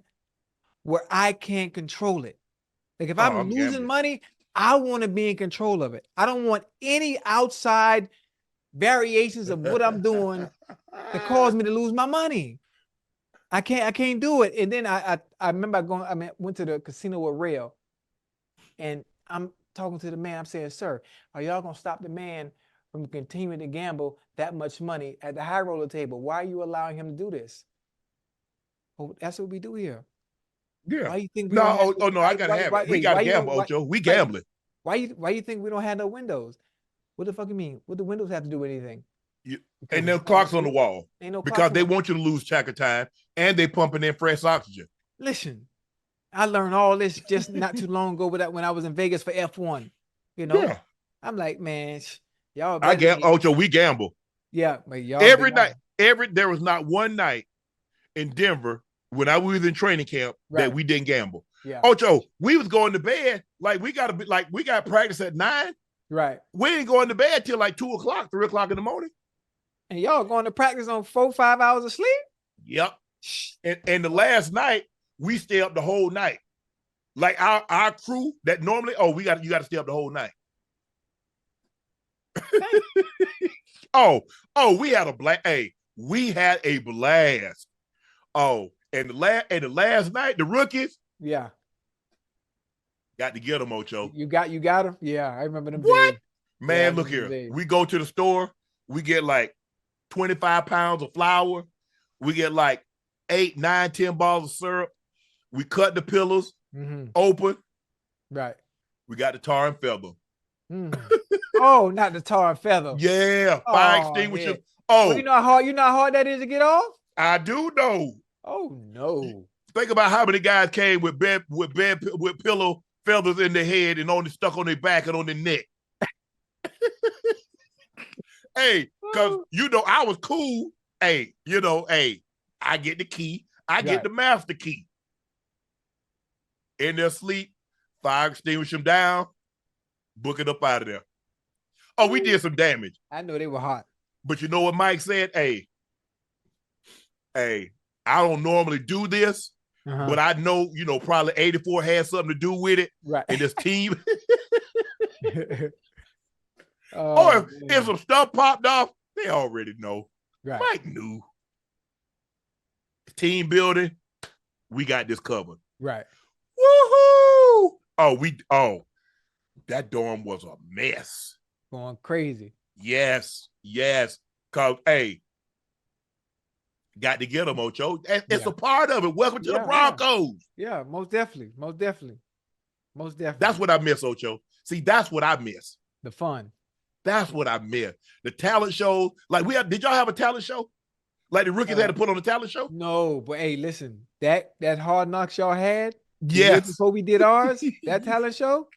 where I can't control it. Like, if I'm losing gambling money, I want to be in control of it. I don't want any outside variations of what I'm doing that cause me to lose my money. I can't do it. And then I remember went to the casino with Rail, and I'm talking to the man. I'm saying, sir, are y'all gonna stop the man from continuing to gamble that much money at the high roller table? Why are you allowing him to do this? Well, that's what we do here. Yeah. Why you think no? I gotta have it. We gotta gamble, Ocho. We gambling. Why you think we don't have no windows? What the fuck you mean? What the windows have to do with anything? Ain't no clocks on the wall. Ain't no because they want you to lose track of time, and they pumping in fresh oxygen. Listen, I learned all this just not too long ago when I was in Vegas for F1. You know, I'm like, man, y'all. Ocho, we gamble. Yeah, but y'all every night. There was not one night in Denver when I was in training camp that we didn't gamble. Yeah, Ocho, we was going to bed like we got practice at 9. Right. We ain't going to bed till like 2 o'clock, 3 o'clock in the morning. And y'all going to practice on 4-5 hours of sleep? Yep. And the last night, we stay up the whole night. Like our crew that normally, you got to stay up the whole night. We had a blast. Hey, we had a blast. Oh, and the last night, the rookies. Yeah. Got to get them, Ocho. You got them? Yeah, I remember them. What? Days. Man, look here. We go to the store. We get like 25 pounds of flour. We get like 8, 9, 10 bottles of syrup. We cut the pillows open. Right. We got the tar and feather. Oh, not the tar and feather. Yeah, fire extinguisher. Yeah. Oh, you know how hard that is to get off? I do know. Oh no. Think about how many guys came with pillow feathers in their head and only stuck on their back and on their neck. Hey, because I was cool. Hey, I get the key. I get the master key. In their sleep, fire extinguish them down, book it up out of there. Oh, we did some damage. I know they were hot. But you know what Mike said? Hey, I don't normally do this, but I know, probably 84 had something to do with it. Right. And this team. If some stuff popped off, they already know. Right. Mike knew. Team building, we got this covered. Right. Woohoo! That dorm was a mess. Going crazy. Yes. Because, got to get them, Ocho. It's a part of it. Welcome to the Broncos. Yeah, most definitely. That's what I miss, Ocho. See, that's what I miss. The fun. That's what I miss. The talent show. Like did y'all have a talent show? Like the rookies had to put on a talent show? No, but hey, listen, that Hard Knocks y'all had before we did ours, that talent show.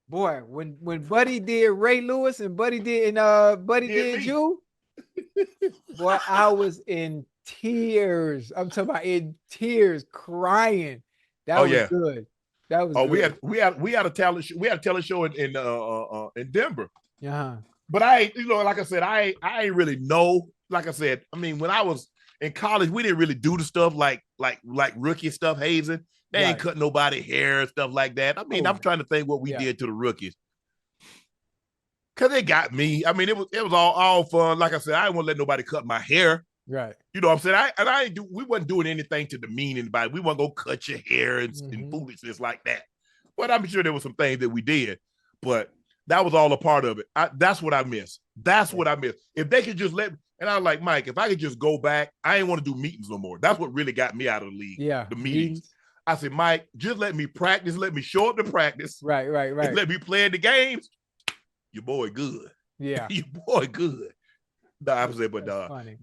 Boy, when Buddy did Ray Lewis and Buddy did you, boy, I was in tears. I'm talking about in tears, crying. That was good. That was good. we had a talent show. We had a talent show in Denver. Yeah. But like I said, I ain't really know. Like I said, I mean, when I was in college, we didn't really do the stuff like rookie stuff, hazing. They ain't cut nobody hair and stuff like that. I mean, I'm trying to think what we did to the rookies. Cause they got me. I mean, it was all fun. Like I said, I didn't want to let nobody cut my hair. Right. You know what I'm saying? We wasn't doing anything to demean anybody. We wasn't gonna cut your hair and foolishness like that. But I'm sure there was some things that we did. But that was all a part of it. That's what I miss. That's what I miss. If they could just and I was like, Mike, if I could just go back, I ain't want to do meetings no more. That's what really got me out of the league. Yeah. The meetings. I said, Mike, just let me practice. Let me show up to practice. Right. And let me play in the games. Your boy good. Yeah. Your boy good. No, I was saying, but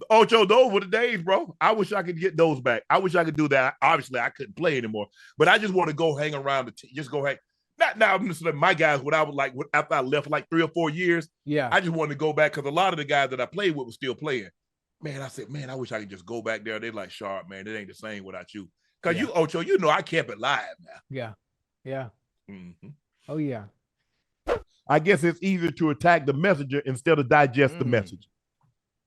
Ocho, those were the days, bro. I wish I could get those back. I wish I could do that. Obviously, I couldn't play anymore. But I just want to go hang around just go hang. Not now, my guys, what I was like after I left for like 3 or 4 years. Yeah. I just wanted to go back because a lot of the guys that I played with were still playing. man, I said, man, I wish I could just go back there. They're like, Sharpe, man, it ain't the same without you. Because you, Ocho, you know I kept it live now. Yeah. Yeah. Mm-hmm. Oh, yeah. I guess it's easier to attack the messenger instead of digest the message.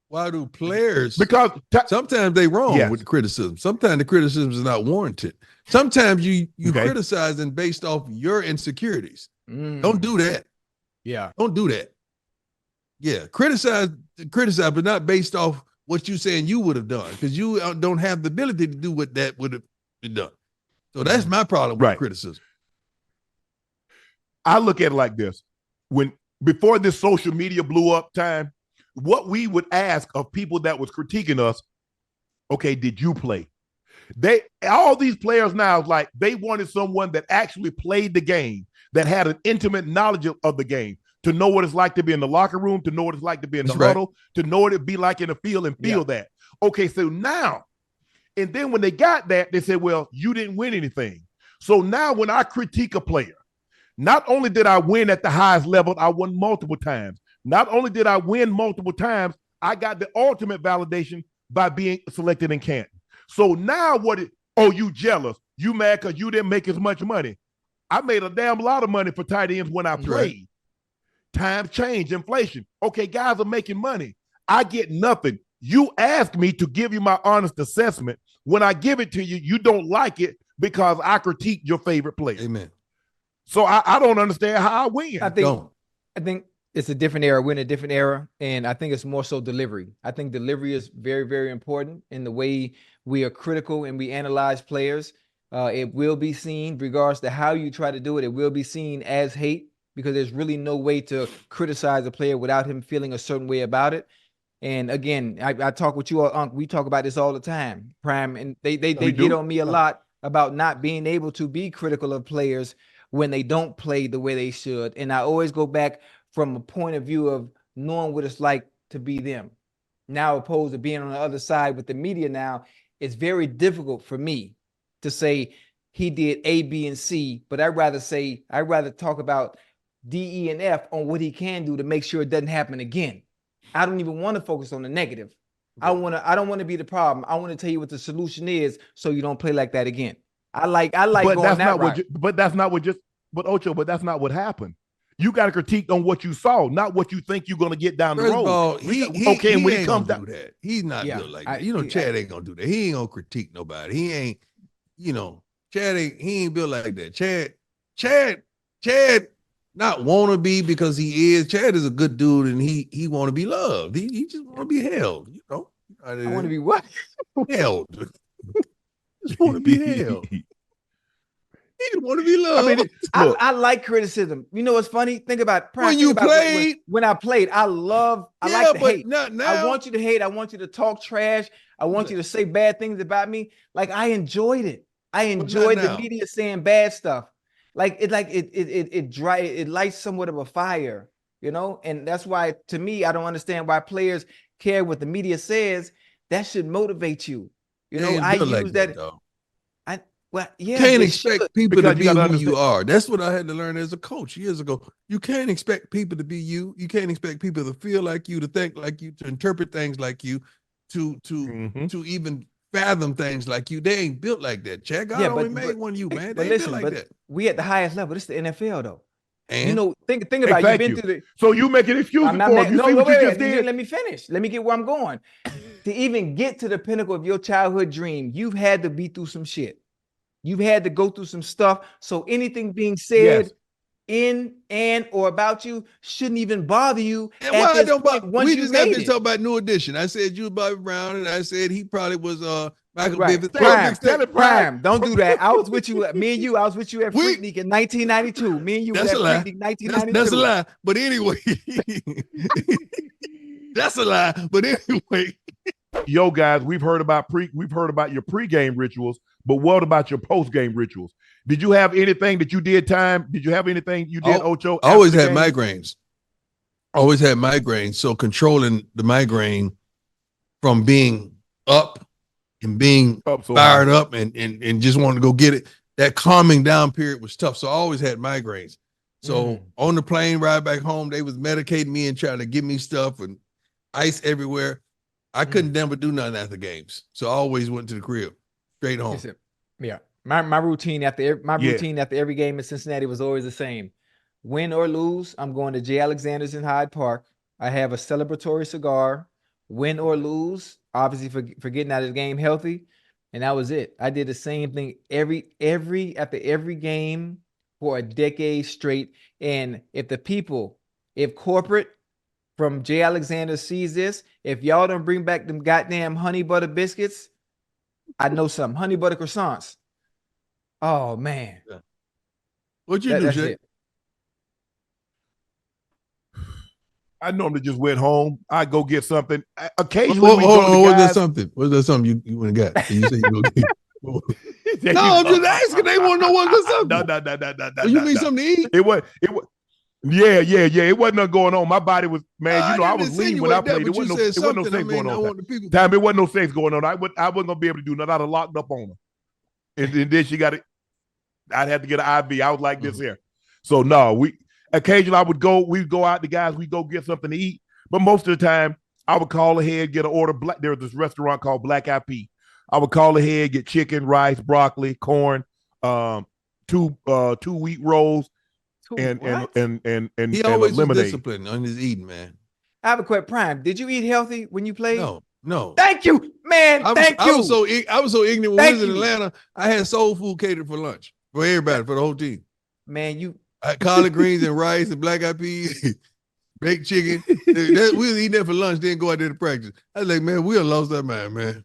Why do players? Because sometimes they wrong with the criticism. Sometimes the criticism is not warranted. Sometimes you criticizing based off your insecurities. Don't do that. Yeah. Don't do that. Yeah. Criticize, but not based off what you saying you would have done, because you don't have the ability to do what that would have been done. So that's my problem with criticism. I look at it like this. Before this social media blew up time, what we would ask of people that was critiquing us, okay, did you play? All these players now, like, they wanted someone that actually played the game, that had an intimate knowledge of the game, to know what it's like to be in the locker room, to know what it's like to be in the huddle, to know what it'd be like in the field and feel that. Okay, so now, and then when they got that, they said, well, you didn't win anything. So now when I critique a player, not only did I win at the highest level, I won multiple times. Not only did I win multiple times, I got the ultimate validation by being selected in Canton. So now you jealous? You mad because you didn't make as much money? I made a damn lot of money for tight ends when I played. Times change, inflation. Okay, guys are making money. I get nothing. You asked me to give you my honest assessment. When I give it to you, you don't like it because I critiqued your favorite player. Amen. So I don't understand how I win. I think it's a different era. We're in a different era, and I think it's more so delivery. I think delivery is very, very important in the way we are critical and we analyze players. It will be seen, regards to how you try to do it, it will be seen as hate, because there's really no way to criticize a player without him feeling a certain way about it. And again, I talk with you, Unc. We talk about this all the time, Prime, and they get on me a lot about not being able to be critical of players when they don't play the way they should. And I always go back from a point of view of knowing what it's like to be them. Now, opposed to being on the other side with the media now, it's very difficult for me to say he did A, B, and C, but I'd rather talk about D, E, and F on what he can do to make sure it doesn't happen again. I don't even want to focus on the negative. I don't want to be the problem. I want to tell you what the solution is so you don't play like that again. I like but going that route. But that's not what happened. You got to critique on what you saw, not what you think you're going to get down the road. First of all, he when it comes down, do that. He's not built like that. Chad ain't gonna do that. He ain't gonna critique nobody. He ain't, Chad ain't built like that. Chad not want to be, because he is. Chad is a good dude, and he want to be loved. He just want to be held. I want to be what? Held. Just want to be held. He just want to be loved. I like criticism. You know what's funny? Think about when you played. When I played, I like to hate. Not now. I want you to hate. I want you to talk trash. I want you to say bad things about me. Like, I enjoyed it. I enjoyed the media saying bad stuff. It lights somewhat of a fire, and that's why, to me, I don't understand why players care what the media says. That should motivate you. I use like that. You can't expect people to be who you are. That's what I had to learn as a coach years ago. You can't expect people to be you. You can't expect people to feel like you, to think like you, to interpret things like you, to even fathom things like you. They ain't built like that. Chad, God only made one of you, man. They ain't built like that. We at the highest level. This is the NFL, though. And think about it. You've been through the. So you make an excuse for it. Let me finish. Let me get where I'm going. To even get to the pinnacle of your childhood dream, you've had to be through some shit. You've had to go through some stuff. So anything being said in and or about you shouldn't even bother you. And why I don't bother? We just got to talk about New Edition. I said you was Bobby Brown, and I said he probably was Michael Bivens. Prime. Don't do that. I was with you. Me and you. I was with you at Freaknik in 1992. Me and you was at Freaknik 1992. That's a lie. But anyway, that's a lie. But anyway, yo, guys, we've heard about your pregame rituals, but what about your postgame rituals? Did you have anything that you did, Time? Did you have anything you did, Ocho? I always had migraines. So controlling the migraine from being up and being fired up and just wanting to go get it, that calming down period was tough. So I always had migraines. So on the plane ride back home, they was medicating me and trying to give me stuff and ice everywhere. I couldn't never do nothing after games, so I always went to the crib, straight home. Yeah, my routine after every game in Cincinnati was always the same. Win or lose, I'm going to J. Alexander's in Hyde Park. I have a celebratory cigar. Win or lose, obviously for getting out of the game healthy, and that was it. I did the same thing after every game for a decade straight. And if corporate from J. Alexander sees this, if y'all don't bring back them goddamn honey butter biscuits, I know something. Honey butter croissants. Oh man. Yeah. What'd you do, Jay? I normally just went home. I go get something. Occasionally, was there something? Was there something you went and got? You said you go get. No, I'm just asking. They want to know what's something. No. You mean something to eat? It was. Yeah. It wasn't nothing going on. My body was, man. I was lean when I played. It wasn't no sex going on. Time it wasn't no sex going on. I wasn't gonna be able to do nothing. I'd have locked up on her, and then she got it. I'd have to get an IV. I was like this here. So no, occasionally we'd go out, the guys, we'd go get something to eat. But most of the time, I would call ahead, get an order. There was this restaurant called Black Eyed Peas. I would call ahead, get chicken, rice, broccoli, corn, two wheat rolls, and he always lemonade. Was disciplined on his eating, man. I have a quick Prime. Did you eat healthy when you played? No. Thank you, man. Thank you. I was so ignorant when we was in Atlanta. I had soul food catered for lunch for everybody, for the whole team. Man, collard greens and rice and black eyed peas, baked chicken. We was eating that for lunch, then go out there to practice. I was like, man, we have lost that man.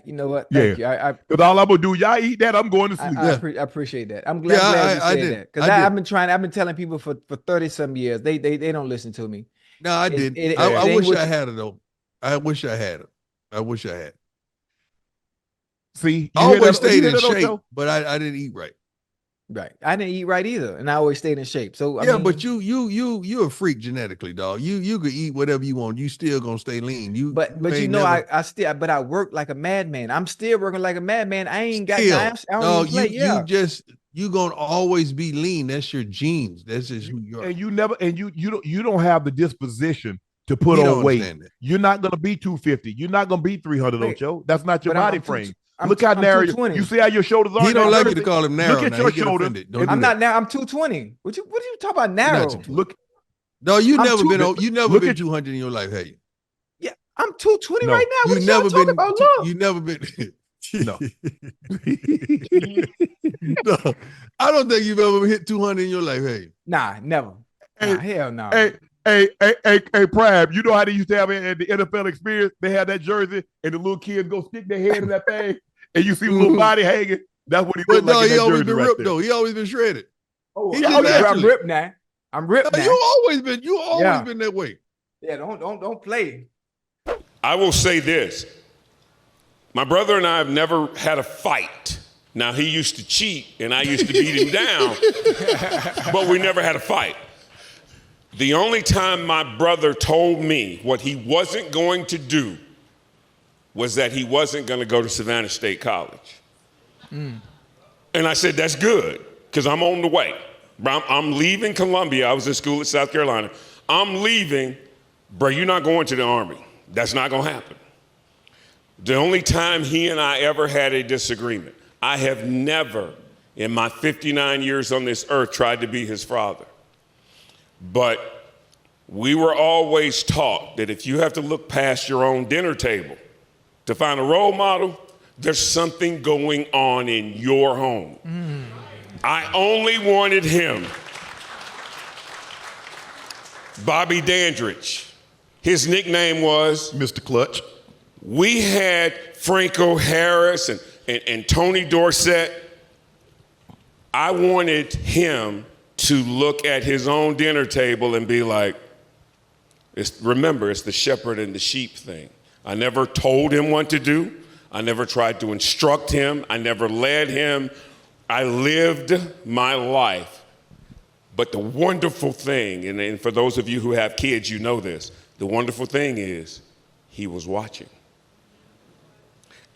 You know what? Thank you. Because all I'm gonna do, y'all eat that, I'm going to sleep. I appreciate that. I'm glad you said that. Because I've been telling people for 30-some years, they don't listen to me. No, I did. I wish I had it though. I wish I had it. See, I always stayed in shape, but I didn't eat right. Right. I didn't eat right either, and I always stayed in shape. So but you're a freak genetically, dog. You could eat whatever you want. You still gonna stay lean. But I work like a madman. I'm still working like a madman. I ain't got time. I don't play. You gonna always be lean. That's your genes. That's just who you are. And you don't have the disposition to put on weight. You're not gonna be 250. You're not gonna be 300, Ocho. That's not your body frame. Look how narrow you see how your shoulders are. He don't like you to call him narrow. Look at your shoulders. I'm not narrow. I'm 220. What are you talking about narrow? Look. No, you never been 200 in your life, have you? Yeah, I'm 220 right now. What are you talking about? You never been. No. No, I don't think you've ever hit 200 in your life, have you? Nah, never. Hell no. Hey, Prab, you know how they used to have it at the NFL experience? They had that jersey, and the little kids go stick their head in that thing, and you see the little body hanging. That's what he looked like. He always been ripped, though. He always been shredded. I'm ripped now. I'm ripped now. You always been that way. Yeah, don't play. I will say this. My brother and I have never had a fight. Now, he used to cheat, and I used to beat him down, but we never had a fight. The only time my brother told me what he wasn't going to do was that he wasn't going to go to Savannah State College. And I said, that's good, because I'm on the way. I'm leaving Columbia. I was in school at South Carolina. I'm leaving. Bro, you're not going to the Army. That's not going to happen. The only time he and I ever had a disagreement, I have never, in my 59 years on this earth, tried to be his father. But we were always taught that if you have to look past your own dinner table to find a role model, there's something going on in your home. I only wanted him. Bobby Dandridge. His nickname was Mr. Clutch. We had Franco Harris and Tony Dorsett. I wanted him to look at his own dinner table and be like, remember, it's the shepherd and the sheep thing. I never told him what to do. I never tried to instruct him. I never led him. I lived my life. But the wonderful thing, and for those of you who have kids, you know this, the wonderful thing is he was watching.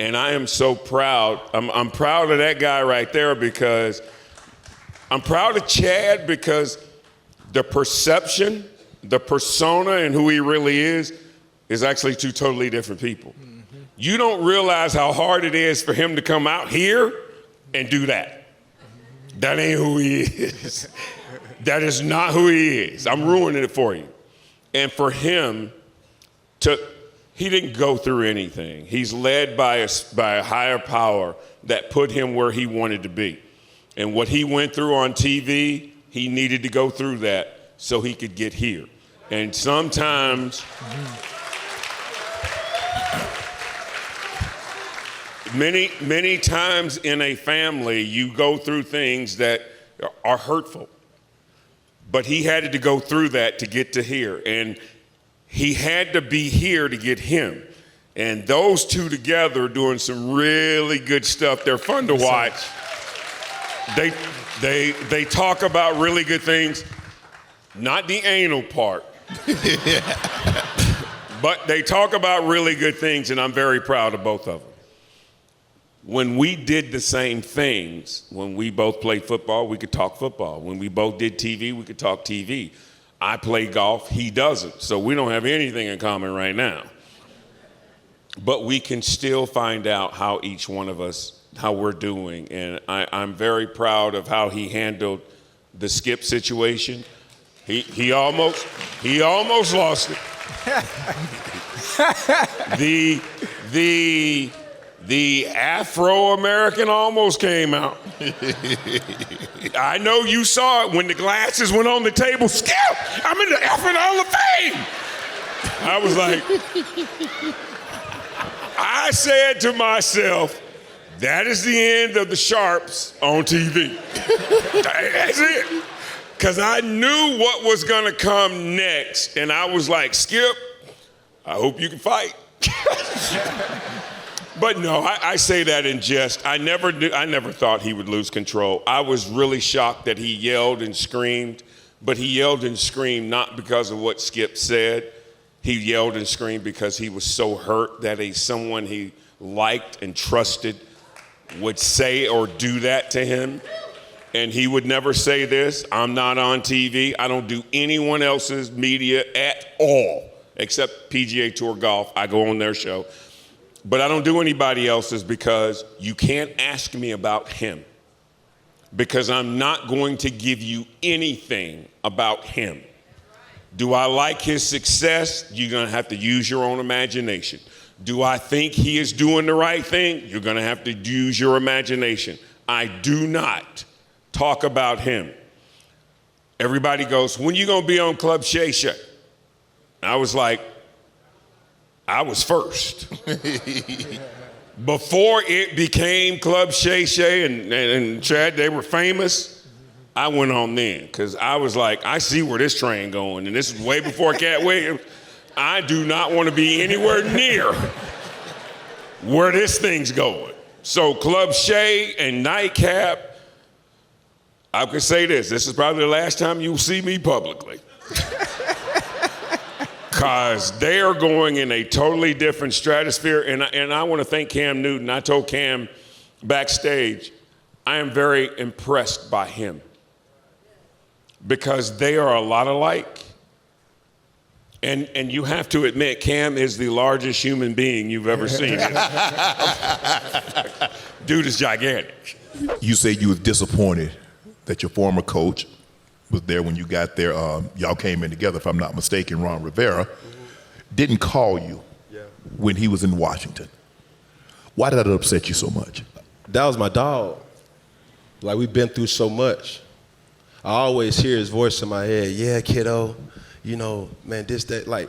And I am so proud. I'm proud of that guy right there, because I'm proud of Chad, because the perception, the persona, and who he really is, is actually two totally different people. You don't realize how hard it is for him to come out here and do that. That ain't who he is. That is not who he is. I'm ruining it for you. And for him he didn't go through anything. He's led by a higher power that put him where he wanted to be. And what he went through on TV, he needed to go through that so he could get here. And sometimes, many times in a family, you go through things that are hurtful. But he had to go through that to get to here. And he had to be here to get him. And those two together are doing some really good stuff. They're fun to watch. They talk about really good things, not the anal part. But they talk about really good things, and I'm very proud of both of them. When we did the same things, when we both played football, we could talk football. When we both did TV, we could talk TV. I play golf, he doesn't. So we don't have anything in common right now. But we can still find out how each one of us, how we're doing. And I'm very proud of how he handled the Skip situation. He almost lost it. The Afro-American almost came out. I know you saw it when the glasses went on the table. Skip, I'm in the effing Hall of Fame. I was like, I said to myself, that is the end of the Sharps on TV. That's it. Because I knew what was going to come next. And I was like, Skip, I hope you can fight. But no, I say that in jest. I never thought he would lose control. I was really shocked that he yelled and screamed, but he yelled and screamed not because of what Skip said. He yelled and screamed because he was so hurt that someone he liked and trusted would say or do that to him. And he would never say this, I'm not on TV. I don't do anyone else's media at all, except PGA Tour Golf. I go on their show. But I don't do anybody else's because you can't ask me about him. Because I'm not going to give you anything about him. Do I like his success? You're going to have to use your own imagination. Do I think he is doing the right thing? You're going to have to use your imagination. I do not talk about him. Everybody goes, when you going to be on Club Shay Shay? I was like, I was first. Before it became Club Shay Shay and Chad, they were famous, I went on then. Because I was like, I see where this train going. And this is way before Cat Williams. I do not want to be anywhere near where this thing's going. So Club Shay and Nightcap, I could say this is probably the last time you'll see me publicly. Because they are going in a totally different stratosphere. And I want to thank Cam Newton. I told Cam backstage, I am very impressed by him. Because they are a lot alike. And you have to admit, Cam is the largest human being you've ever seen. Dude is gigantic. You say you was disappointed that your former coach was there when you got there. Y'all came in together, if I'm not mistaken. Ron Rivera didn't call you when he was in Washington. Why did that upset you so much? That was my dog. Like, we've been through so much. I always hear his voice in my head. Yeah, kiddo. You know, man, this, that. Like,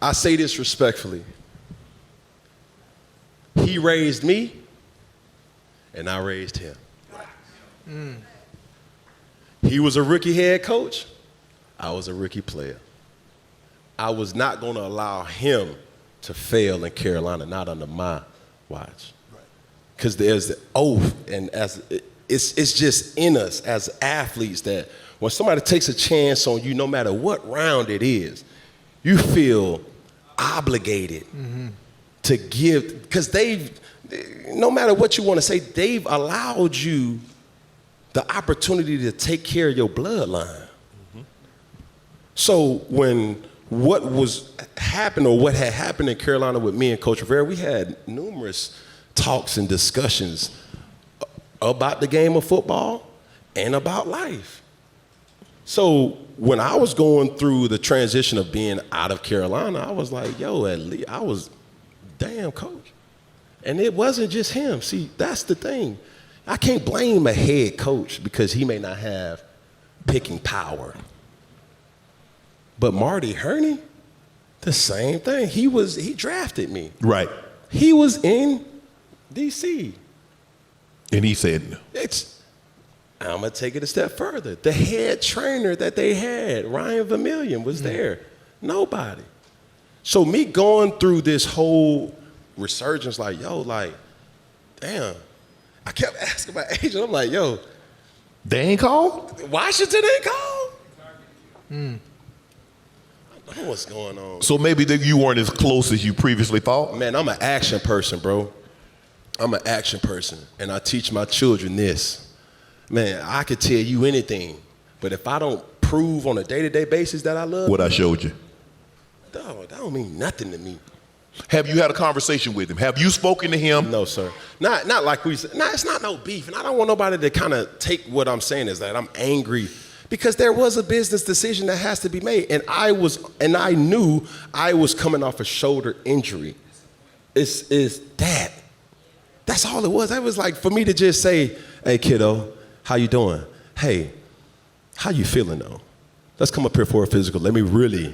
I say this respectfully. He raised me, and I raised him. He was a rookie head coach. I was a rookie player. I was not going to allow him to fail in Carolina, not under my watch. Because there's the oath, and it's just in us as athletes that when somebody takes a chance on you, no matter what round it is, you feel obligated to give, because no matter what you want to say, they've allowed you the opportunity to take care of your bloodline. So when what was happening or what had happened in Carolina with me and Coach Rivera, we had numerous talks and discussions about the game of football and about life. So when I was going through the transition of being out of Carolina, I was like, yo, at least I was, damn, coach. And it wasn't just him. See, that's the thing. I can't blame a head coach because he may not have picking power. But Marty Herney, the same thing. He drafted me. Right. He was in D.C. And he said no. I'm going to take it a step further. The head trainer that they had, Ryan Vermillion, was there. Nobody. So me going through this whole resurgence, like, yo, like, damn. I kept asking my agent, I'm like, yo. They ain't called? Washington ain't called? I know what's going on. So maybe you weren't as close as you previously thought? Man, I'm an action person, bro. I'm an action person. And I teach my children this. Man, I could tell you anything, but if I don't prove on a day-to-day basis that I love what I showed you, dog, that don't mean nothing to me. Have you had a conversation with him? Have you spoken to him? No, sir. Not like we said. No, it's not no beef, and I don't want nobody to kind of take what I'm saying as that I'm angry, because there was a business decision that has to be made, and I knew I was coming off a shoulder injury. Is that? That's all it was. That was like for me to just say, "Hey, kiddo. How you doing? Hey, how you feeling though? Let's come up here for a physical. Let me really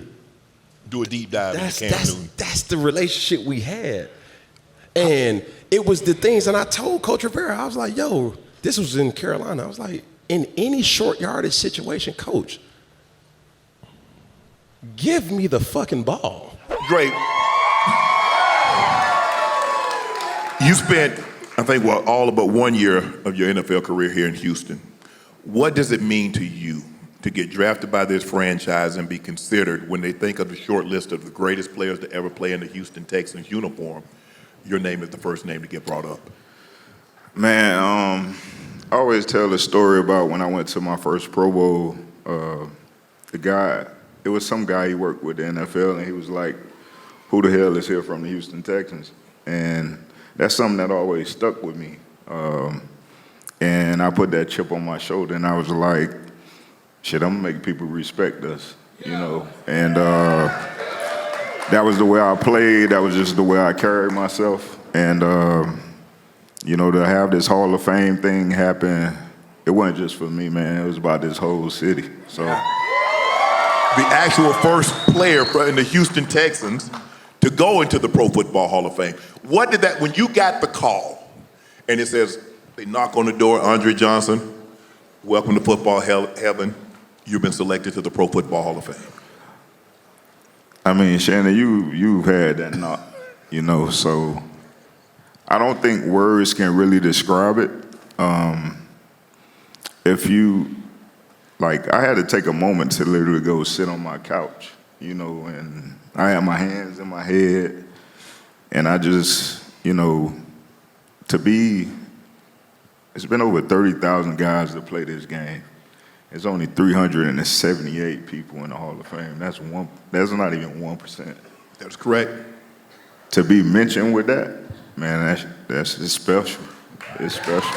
do a deep dive into Cam Newton." That's the relationship we had. And it was the things, and I told Coach Rivera, I was like, yo, this was in Carolina. I was like, in any short yardage situation, Coach, give me the fucking ball. Great. You spent, I think, all but 1 year of your NFL career here in Houston. What does it mean to you to get drafted by this franchise and be considered, when they think of the short list of the greatest players to ever play in the Houston Texans uniform, your name is the first name to get brought up? Man, I always tell the story about when I went to my first Pro Bowl. It was some guy he worked with the NFL, and he was like, who the hell is here from the Houston Texans? And that's something that always stuck with me. And I put that chip on my shoulder, and I was like, shit, I'm gonna make people respect us, you know? And that was the way I played. That was just the way I carried myself. And, you know, to have this Hall of Fame thing happen, it wasn't just for me, man. It was about this whole city. So, the actual first player in the Houston Texans to go into the Pro Football Hall of Fame. What did that, when you got the call, and it says, they knock on the door, Andre Johnson, welcome to football heaven, you've been selected to the Pro Football Hall of Fame. I mean, Shannon, you've had that knock, you know, so I don't think words can really describe it. I had to take a moment to literally go sit on my couch, you know, and I had my hands in my head, and I just, you know, it's been over 30,000 guys that play this game. There's only 378 people in the Hall of Fame. That's not even 1%. That's correct. To be mentioned with that, man, that's it's special. It's special.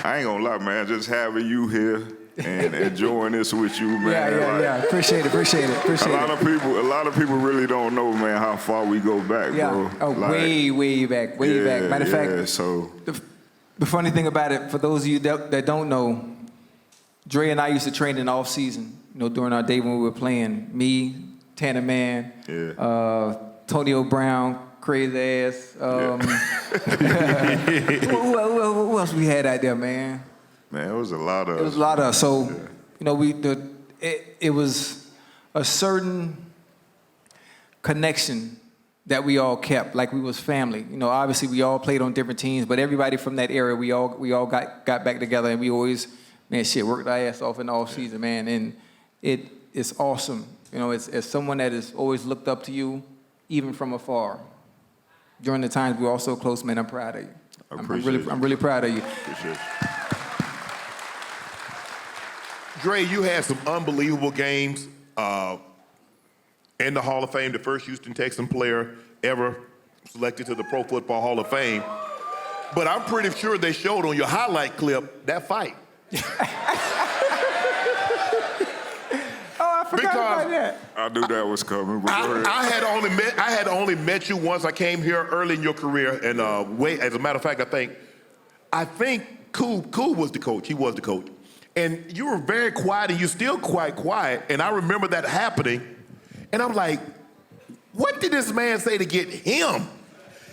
I ain't gonna lie, man, just having you here and enjoying this with you, man. Yeah. Appreciate it. A lot of people really don't know, man, how far we go back, bro. Oh, way back. Matter of fact, so the funny thing about it, for those of you that don't know, Dre and I used to train in off season, you know, during our day when we were playing. Me, Tanner Man, Tonio Brown, crazy ass. Who else we had out there, man? Man, it was a lot of. It was a lot of. So, you know, it was a certain connection that we all kept, like we was family. You know, obviously we all played on different teams, but everybody from that area, we all got back together, and we always, worked our ass off in the off season, man. And it's awesome. You know, as someone that has always looked up to you, even from afar. During the times we were all so close, man, I'm proud of you. I'm really proud of you. Appreciate Dre, you had some unbelievable games in the Hall of Fame, the first Houston Texan player ever selected to the Pro Football Hall of Fame. But I'm pretty sure they showed on your highlight clip that fight. I forgot about that. I knew that was coming. But go ahead. I had only met you once. I came here early in your career, and as a matter of fact, I think Cool was the coach. He was the coach, and you were very quiet, and you're still quite quiet. And I remember that happening, and I'm like, what did this man say to get him?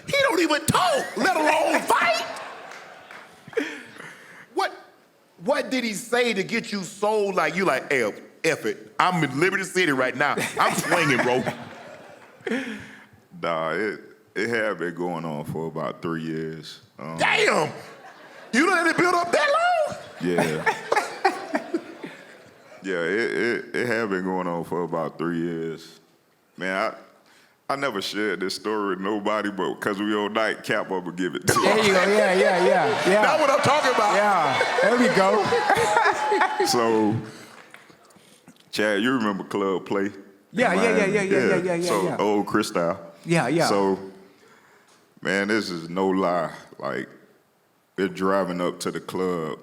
He don't even talk, let alone fight. What did he say to get you so like you like, hey, F it. I'm in Liberty City right now. I'm swinging, bro. Nah, it had been going on for about 3 years. Damn! You let it build up that long? Yeah. Yeah, it had been going on for about 3 years. Man, I never shared this story with nobody, but because we on Nightcap, I'm going to give it to you. There you go. Yeah. That's what I'm talking about. Yeah, there we go. So, Chad, you remember Club Play? Yeah. So, old Cristal. Yeah. So, man, this is no lie. Like, we're driving up to the club.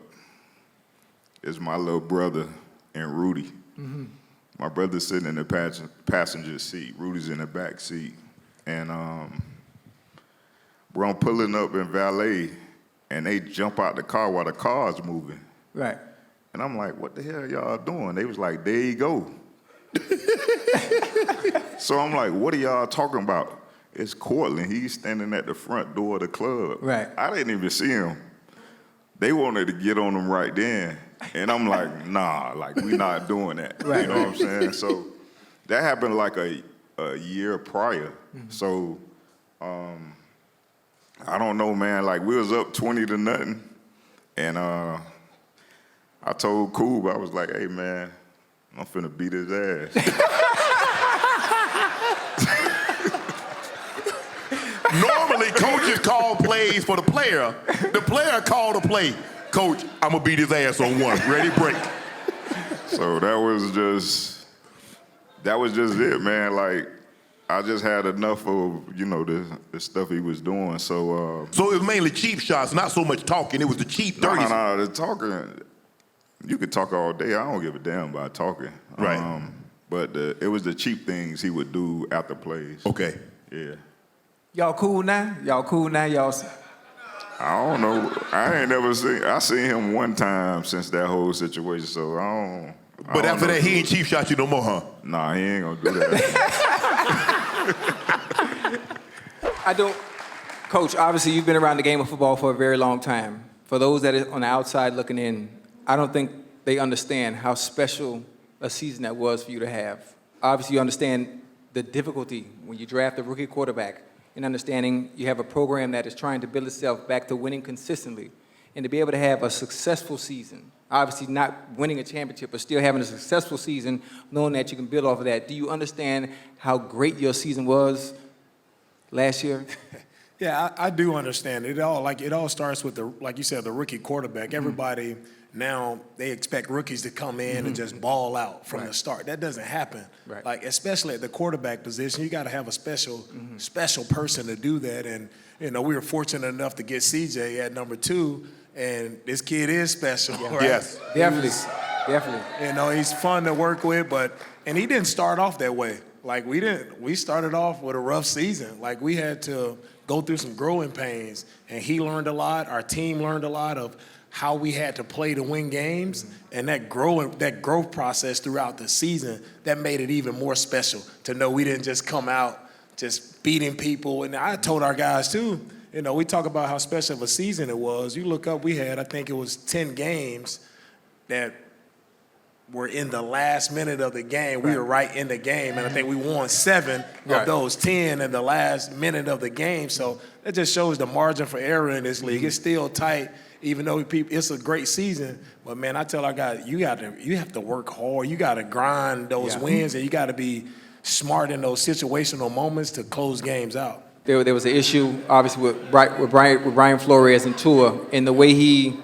It's my little brother and Rudy. Mm-hmm. My brother's sitting in the passenger seat. Rudy's in the back seat. And we're pulling up in valet, and they jump out the car while the car's moving. Right. And I'm like, what the hell y'all doing? They was like, there you go. So I'm like, what are y'all talking about? It's Cortland. He's standing at the front door of the club. Right. I didn't even see him. They wanted to get on him right then. And I'm like, nah, like, we not doing that. Right. You know what I'm saying? So that happened like a year prior. Mm-hmm. So I don't know, man. Like, we was up 20-0. And I told Coob, I was like, hey, man, I'm finna beat his ass. Normally, coaches call plays for the player. The player called a play. Coach, I'm going to beat his ass on one. Ready, break. So that was just it, man. Like, I just had enough of, the stuff he was doing. So it was mainly cheap shots, not so much talking. It was the cheap, dirty. No, the talking, you could talk all day. I don't give a damn about talking. Right. But it was the cheap things he would do after plays. Okay. Yeah. Y'all cool now? Y'all. I don't know. I seen him one time since that whole situation, so I don't. But after that, he ain't cheap shot you no more, huh? Nah, he ain't gonna do that. Coach, obviously you've been around the game of football for a very long time. For those that are on the outside looking in, I don't think they understand how special a season that was for you to have. Obviously you understand the difficulty when you draft a rookie quarterback, and understanding you have a program that is trying to build itself back to winning consistently, and to be able to have a successful season, obviously not winning a championship, but still having a successful season, knowing that you can build off of that. Do you understand how great your season was last year? Yeah, I do understand it all. Like, it all starts with like you said, the rookie quarterback. Mm-hmm. Everybody now, they expect rookies to come in and just ball out from the start. That doesn't happen. Right. Like, especially at the quarterback position, you got to have a special person to do that. And we were fortunate enough to get CJ at number 2, and this kid is special. Yeah. Right? Yes, Definitely. He's fun to work with, and he didn't start off that way. Like, we started off with a rough season. Like, we had to go through some growing pains, and he learned a lot. Our team learned a lot of how we had to play to win games, and that growth process throughout the season, that made it even more special to know we didn't just come out just beating people. And I told our guys too, we talk about how special of a season it was. You look up, we had, I think it was 10 games that were in the last minute of the game. We were right in the game, and I think we won 7 of those 10 in the last minute of the game. So that just shows the margin for error in this league. It's still tight, even though it's a great season. But, man, I tell our guys, you have to work hard. You got to grind those wins, and you got to be smart in those situational moments to close games out. There was an issue, obviously, with Brian Flores and Tua, in the way he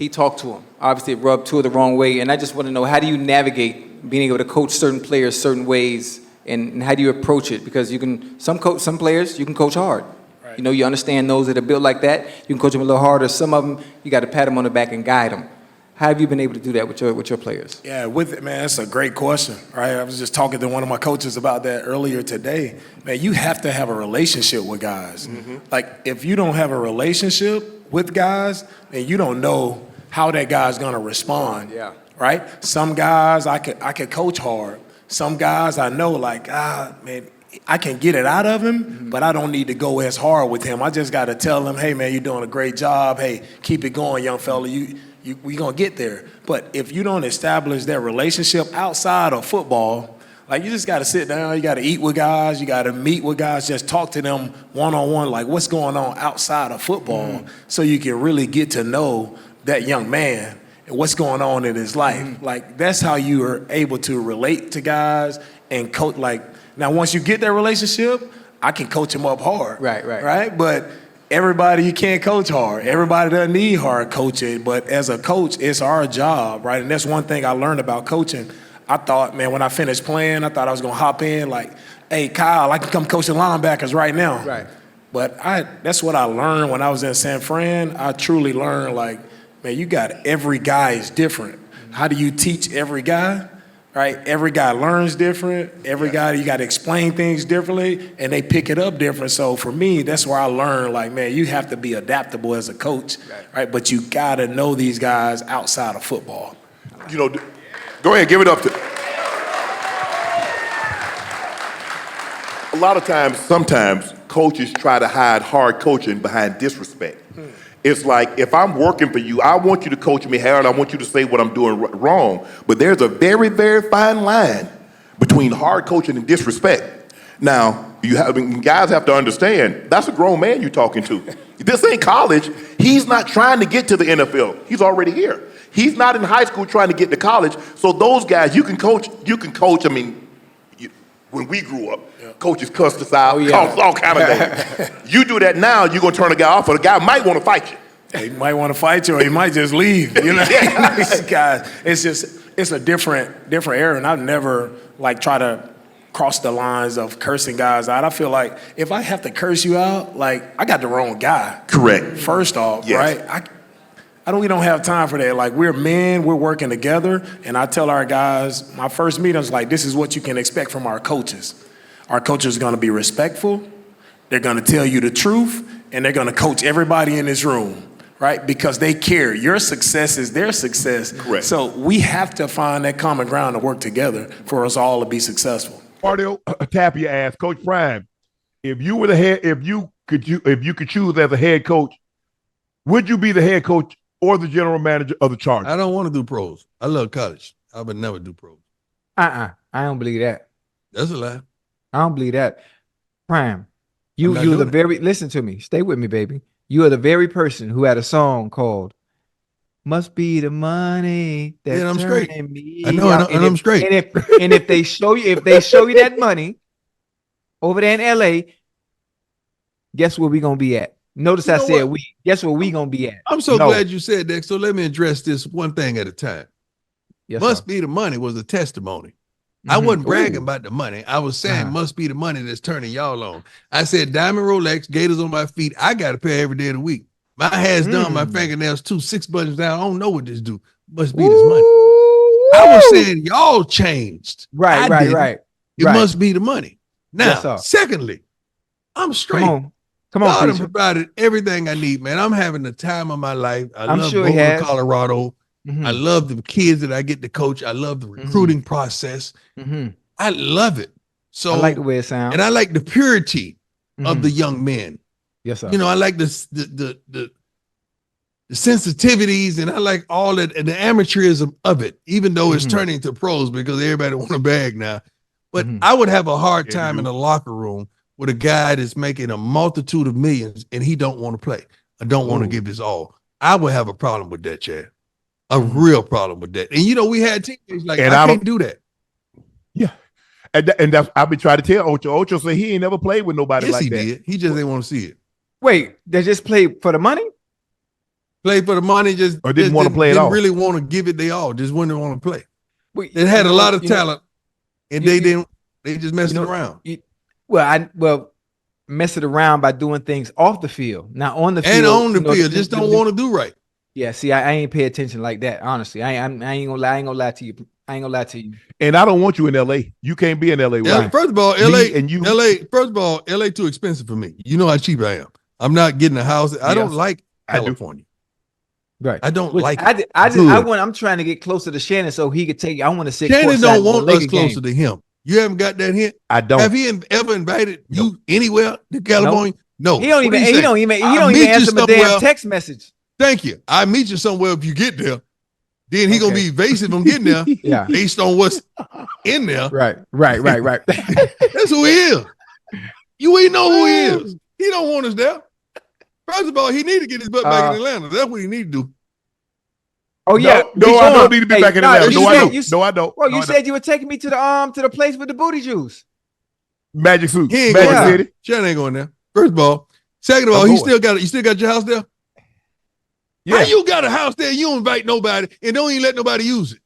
talked to him. obviously it rubbed Tua the wrong way. And I just want to know, how do you navigate being able to coach certain players certain ways, and how do you approach it? Because you can some players you can coach hard. Right. You know, you understand those that are built like that. You can coach them a little harder. Some of them you got to pat them on the back and guide them. How have you been able to do that with your players? Yeah, with it, man, that's a great question, right? I was just talking to one of my coaches about that earlier today. Man, you have to have a relationship with guys. Mm-hmm. Like, if you don't have a relationship with guys, then you don't know how that guy's gonna respond. Yeah. Right? Some guys I could coach hard. Some guys I know, like, man, I can get it out of him, but I don't need to go as hard with him. I just got to tell him, hey, man, you're doing a great job. Hey, keep it going, young fella. We gonna get there. But if you don't establish that relationship outside of football, like, you just got to sit down, you got to eat with guys, you got to meet with guys, just talk to them one-on-one, like what's going on outside of football, so you can really get to know that young man and what's going on in his life. Like, that's how you are able to relate to guys and coach. Like, now once you get that relationship, I can coach them up hard. Right? But everybody, you can't coach hard. Everybody doesn't need hard coaching. But as a coach, it's our job, right? And that's one thing I learned about coaching. I thought, man, when I finished playing, I thought I was going to hop in like, hey, Kyle, I can come coach the linebackers right now. Right. But that's what I learned when I was in San Fran. I truly learned, like, man, you got every guy is different. How do you teach every guy? Right? Every guy learns different. Every guy, you got to explain things differently, and they pick it up different. So for me, that's where I learned, like, man, you have to be adaptable as a coach, right? But you got to know these guys outside of football. You know, go ahead, give it up to. A lot of times, sometimes coaches try to hide hard coaching behind disrespect. It's like, if I'm working for you, I want you to coach me hard. I want you to say what I'm doing wrong. But there's a very, very fine line between hard coaching and disrespect. Now, guys have to understand, that's a grown man you're talking to. This ain't college. He's not trying to get to the NFL. He's already here. He's not in high school trying to get to college. So those guys, you can coach. I mean, when we grew up, coaches cussed us out, all kind of things. You do that now, you're going to turn a guy off, or the guy might want to fight you. He might want to fight you, or he might just leave. You know, guys, it's a different era, and I've never like try to cross the lines of cursing guys out. I feel like if I have to curse you out, like, I got the wrong guy. Correct. First off, right? We don't have time for that. Like, we're men, we're working together, and I tell our guys, my first meeting is like, this is what you can expect from our coaches. Our coaches are going to be respectful, they're going to tell you the truth, and they're going to coach everybody in this room, right? Because they care. Your success is their success. Correct. So we have to find that common ground to work together for us all to be successful. Mario Tapia asked, Coach Prime, if you could choose as a head coach, would you be the head coach or the general manager of the Chargers? I don't want to do pros. I love college. I would never do pros. I don't believe that. That's a lie. I don't believe that. Prime, you're the very, listen to me. Stay with me, baby. You are the very person who had a song called "Must Be the Money That's I'm straight. Turning Me." I know, and I'm straight. And if they show you that money over there in LA, guess where we gonna be at? Notice I said we. Guess where we gonna be at? I'm so glad you said that. So let me address this one thing at a time. Yes, Must Be the Money was a testimony. I wasn't bragging about the money. I was saying must be the money that's turning y'all on. I said diamond Rolex, gators on my feet. I got to pay every day of the week. My hair's done, my fingernails too, 6 buttons down. I don't know what this do. Must be this money. I was saying y'all changed. Right. It must be the money. Now, secondly, I'm straight. Come on, God has provided everything I need, man. I'm having the time of my life. I love sure going to Colorado. Mm-hmm. I love the kids that I get to coach. I love the recruiting process. Mm-hmm. I love it. So I like the way it sounds. And I like the purity of the young men. Yes, sir. You know, I like the sensitivities, and I like all that and the amateurism of it, even though it's turning to pros because everybody want a bag now. But I would have a hard time in the locker room with a guy that's making a multitude of millions and he don't want to play. I don't want to give his all. I would have a problem with that, Chad. A real problem with that. And you know, we had teammates like, I can't do that. Yeah. And that's, I've been trying to tell Ocho. Ocho said he ain't never played with nobody like that. He did. He just didn't want to see it. Wait, they just played for the money? Play for the money, just or didn't want to play at all. Didn't really want to give it they all. Just wouldn't want to play. Well, They had a lot of talent, and they didn't. They just messed it around. Mess it around by doing things off the field, not on the field. And on the field, just don't want to do right. Yeah, see, I ain't pay attention like that. Honestly, I ain't gonna lie. I ain't gonna lie to you. I ain't gonna lie to you. And I don't want you in LA. You can't be in LA. Right? First of all, LA and you. First of all, LA too expensive for me. You know how cheap I am. I'm not getting a house. I don't like California. Right. I don't like it. I'm trying to get closer to Shannon so he could take. I want to sit. Shannon don't want us closer to him. You haven't got that hint? I don't. Have he ever invited you anywhere to California? No. He don't even answer my damn text message. Thank you. I meet you somewhere if you get there. Then he gonna be evasive on getting there. Yeah. Based on what's in there. Right. That's who he is. You ain't know who he is. He don't want us there. First of all, he need to get his butt back in Atlanta. That's what he need to do. Oh yeah, no, I don't need to be back in Atlanta. No, I don't. Well, you said you were taking me to the place with the booty juice. Magic Suit. He ain't Magic going City. there. Shannon ain't going there. First of all. Second of all, you still got your house there? Yeah. How you got a house there? You don't invite nobody and don't even let nobody use it.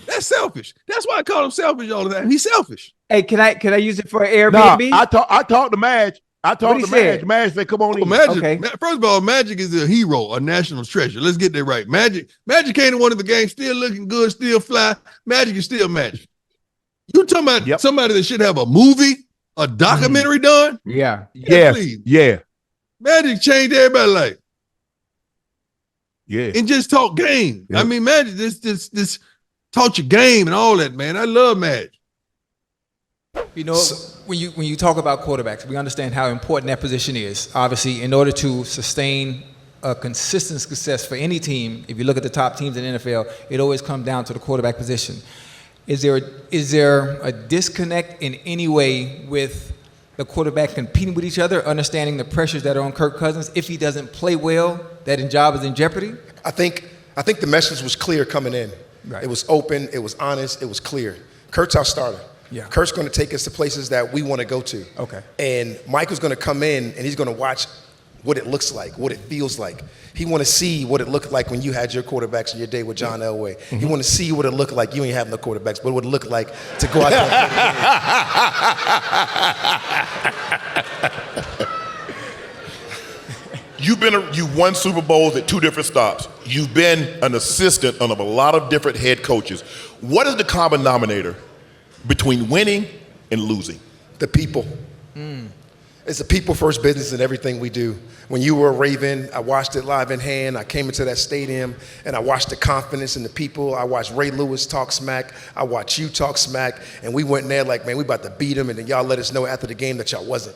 That's selfish. That's why I call him selfish all the time. He's selfish. Hey, can I use it for Airbnb? I talked to Madge. Madge said, "Come on in." Magic, First of all, Magic is a hero, a national treasure. Let's get that right. Magic came to one of the games, still looking good, still fly. Magic is still Magic. You talking about somebody that should have a movie, a documentary done? Yeah. Please. Yeah. Magic changed everybody's life. Yeah. And just talk game. Yeah. I mean, Magic, this taught you game and all that, man. I love Magic. You know, when you talk about quarterbacks, we understand how important that position is. Obviously, in order to sustain a consistent success for any team, if you look at the top teams in the NFL, it always comes down to the quarterback position. Is there a disconnect in any way with the quarterback competing with each other, understanding the pressures that are on Kirk Cousins? If he doesn't play well, that his job is in jeopardy? I think the message was clear coming in. Right. It was open, it was honest, it was clear. Kurt's our starter. Yeah. Kurt's going to take us to places that we want to go to. Okay. And Michael's going to come in and he's going to watch what it looks like, what it feels like. He want to see what it looked like when you had your quarterbacks in your day with John Elway. Mm-hmm. He want to see what it looked like. You ain't have no quarterbacks, but what it looked like to go out there. You won Super Bowls at 2 different stops. You've been an assistant on a lot of different head coaches. What is the common denominator between winning and losing? The people. It's a people first business in everything we do. When you were a Raven, I watched it live in hand. I came into that stadium and I watched the confidence in the people. I watched Ray Lewis talk smack. I watched you talk smack. And we went in there like, man, we about to beat them. And then y'all let us know after the game that y'all wasn't.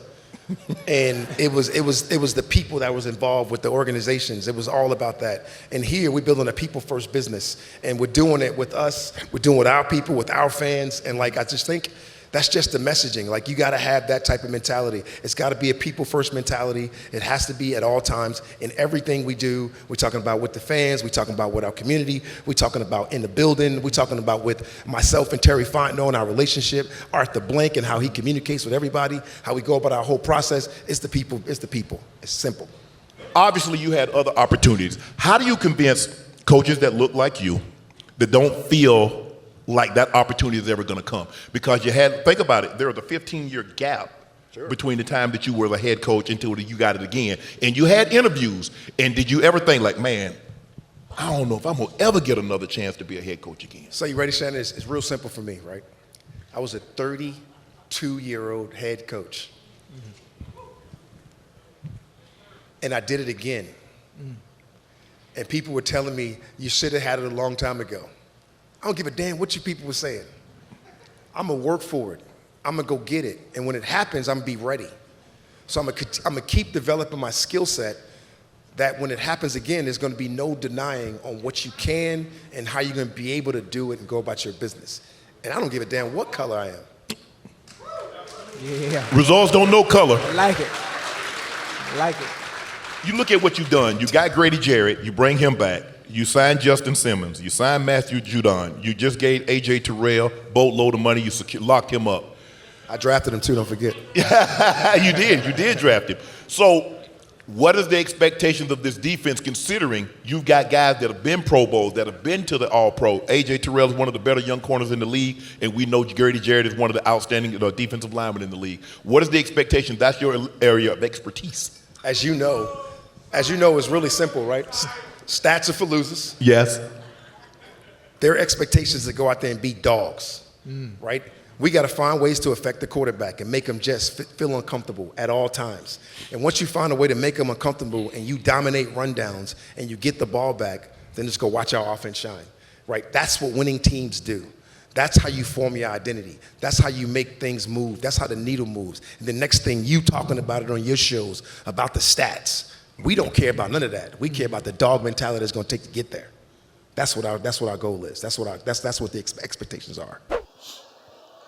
And it was the people that was involved with the organizations. It was all about that. And here we're building a people first business, and we're doing it with us. We're doing it with our people, with our fans. And like, I just think that's just the messaging. Like, you got to have that type of mentality. It's got to be a people first mentality. It has to be at all times in everything we do. We're talking about with the fans. We're talking about with our community. We're talking about in the building. We're talking about with myself and Terry Fontenot and our relationship, Arthur Blank and how he communicates with everybody, how we go about our whole process. It's the people. It's the people. It's simple. Obviously, you had other opportunities. How do you convince coaches that look like you, that don't feel like that opportunity is ever going to come? Because think about it, there was a 15-year gap between the time that you were the head coach until you got it again. And you had interviews. And did you ever think like, man, I don't know if I'm going to ever get another chance to be a head coach again? So you ready, Shannon? It's real simple for me, right? I was a 32-year-old head coach. And I did it again. And people were telling me, you should have had it a long time ago. I don't give a damn what you people were saying. I'm going to work for it. I'm going to go get it. And when it happens, I'm going to be ready. So I'm going to keep developing my skill set that when it happens again, there's going to be no denying on what you can and how you're going to be able to do it and go about your business. And I don't give a damn what color I am. Yeah. Results don't know color. I like it. I like it. You look at what you've done. You got Grady Jarrett. You bring him back. You signed Justin Simmons. You signed Matthew Judon. You just gave A.J. Terrell boatload of money. You locked him up. I drafted him too, don't forget. You did draft him. So What is the expectations of this defense, considering you've got guys that have been Pro Bowls, that have been to the All-Pro? A.J. Terrell is one of the better young corners in the league, and we know Grady Jarrett is one of the outstanding defensive linemen in the league. What is the expectation? That's your area of expertise. As you know, it's really simple, right? Stats are for losers. Yes. Their expectations to go out there and beat dogs, right? We got to find ways to affect the quarterback and make them just feel uncomfortable at all times. And once you find a way to make them uncomfortable and you dominate rundowns and you get the ball back, then just go watch our offense shine, right? That's what winning teams do. That's how you form your identity. That's how you make things move. That's how the needle moves. And the next thing, you talking about it on your shows, about the stats. We don't care about none of that. We care about the dog mentality it's going to take to get there. That's what our goal is. That's what the expectations are.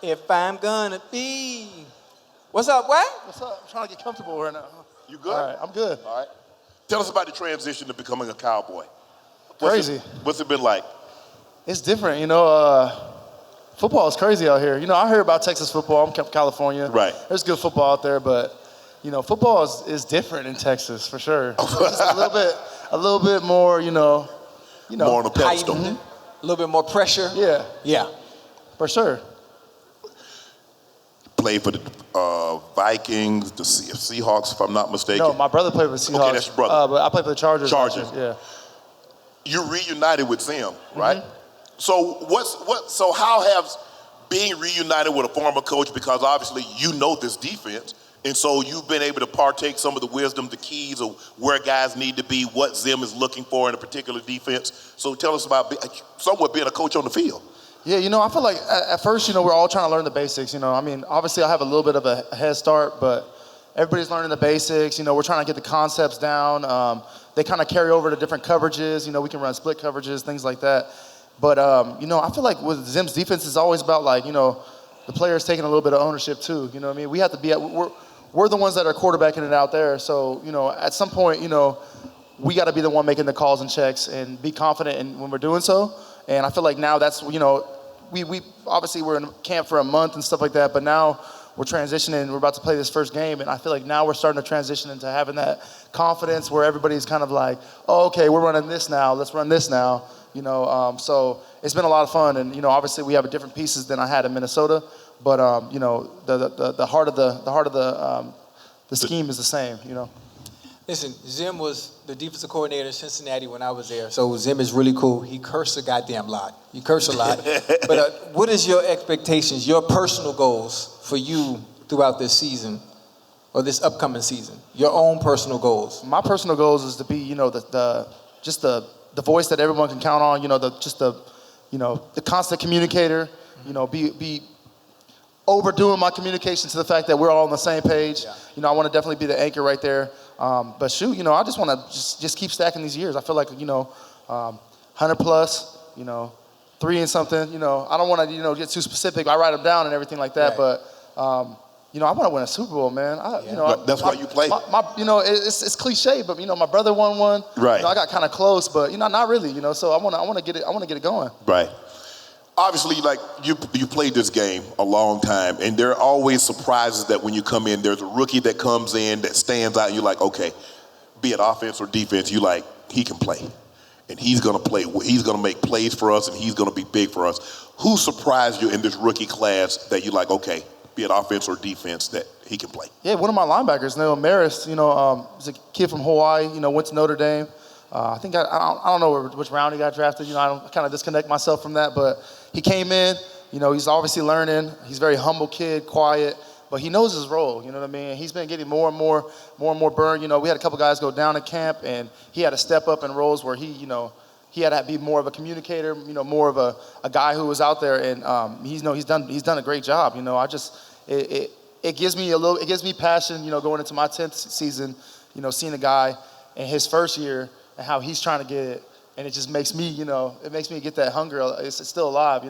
If I'm gonna be. What's up, what? What's up? I'm trying to get comfortable right now. You good? All right, I'm good. All right. Tell us about the transition to becoming a Cowboy. Crazy. What's it been like? It's different, football is crazy out here. I heard about Texas football. I'm from California. Right. There's good football out there, but football is different in Texas for sure. It's a little bit more, more on the pedestal. A little bit more pressure. Yeah, for sure. Played for the Vikings, the Seahawks, if I'm not mistaken. No, my brother played for the Seahawks. Okay, that's your brother. But I played for the Chargers. Chargers. Yeah. You reunited with Zim, right? So how has being reunited with a former coach, because obviously you know this defense, and so you've been able to partake some of the wisdom, the keys of where guys need to be, what Zim is looking for in a particular defense. So tell us about somewhat being a coach on the field. Yeah, I feel like at first, we're all trying to learn the basics. Obviously I have a little bit of a head start, but everybody's learning the basics. We're trying to get the concepts down. They kind of carry over to different coverages. We can run split coverages, things like that. But, I feel like with Zim's defense, it's always about the players taking a little bit of ownership too. We have to be we're the ones that are quarterbacking it out there. So, at some point, we got to be the one making the calls and checks and be confident when we're doing so. And I feel like now that's, we obviously we're in camp for a month and stuff like that, but now we're transitioning. We're about to play this first game, and I feel like now we're starting to transition into having that confidence where everybody's kind of like, oh, okay, we're running this now. Let's run this now. So it's been a lot of fun, and obviously we have different pieces than I had in Minnesota, but the heart of the scheme is the same. Listen, Zim was the defensive coordinator in Cincinnati when I was there, so Zim is really cool. He cursed a goddamn lot. He cursed a lot. But what is your expectations, your personal goals for you throughout this season or this upcoming season? Your own personal goals. My personal goals is to be, the voice that everyone can count on. The constant communicator. Be overdoing my communication to the fact that we're all on the same page. Yeah. I want to definitely be the anchor right there. But shoot, I just want to just keep stacking these years. I feel like 100 plus, 3 and something. I don't want to get too specific. I write them down and everything like that. Right. But I want to win a Super Bowl, man. That's why you play. It's cliche, but my brother won one. Right. I got kind of close, but not really. So I want to get it. I want to get it going. Right. Obviously, you played this game a long time, and there are always surprises that when you come in, there's a rookie that comes in that stands out, and you're like, okay, be it offense or defense, he can play. And he's going to play. He's going to make plays for us, and he's going to be big for us. Who surprised you in this rookie class that you're like, okay, be it offense or defense, that he can play? Yeah, one of my linebackers, Morris, he's a kid from Hawaii, went to Notre Dame. I think I don't know which round he got drafted. I kind of disconnect myself from that, but he came in. He's obviously learning. He's a very humble kid, quiet, but he knows his role. You know what I mean? He's been getting more and more burn. We had a couple guys go down at camp, and he had to step up in roles where he had to be more of a communicator. More of a guy who was out there, and he's done a great job. It gives me passion. Going into my 10th season, seeing a guy in his first year and how he's trying to get it, and it just makes me, it makes me get that hunger. It's still alive.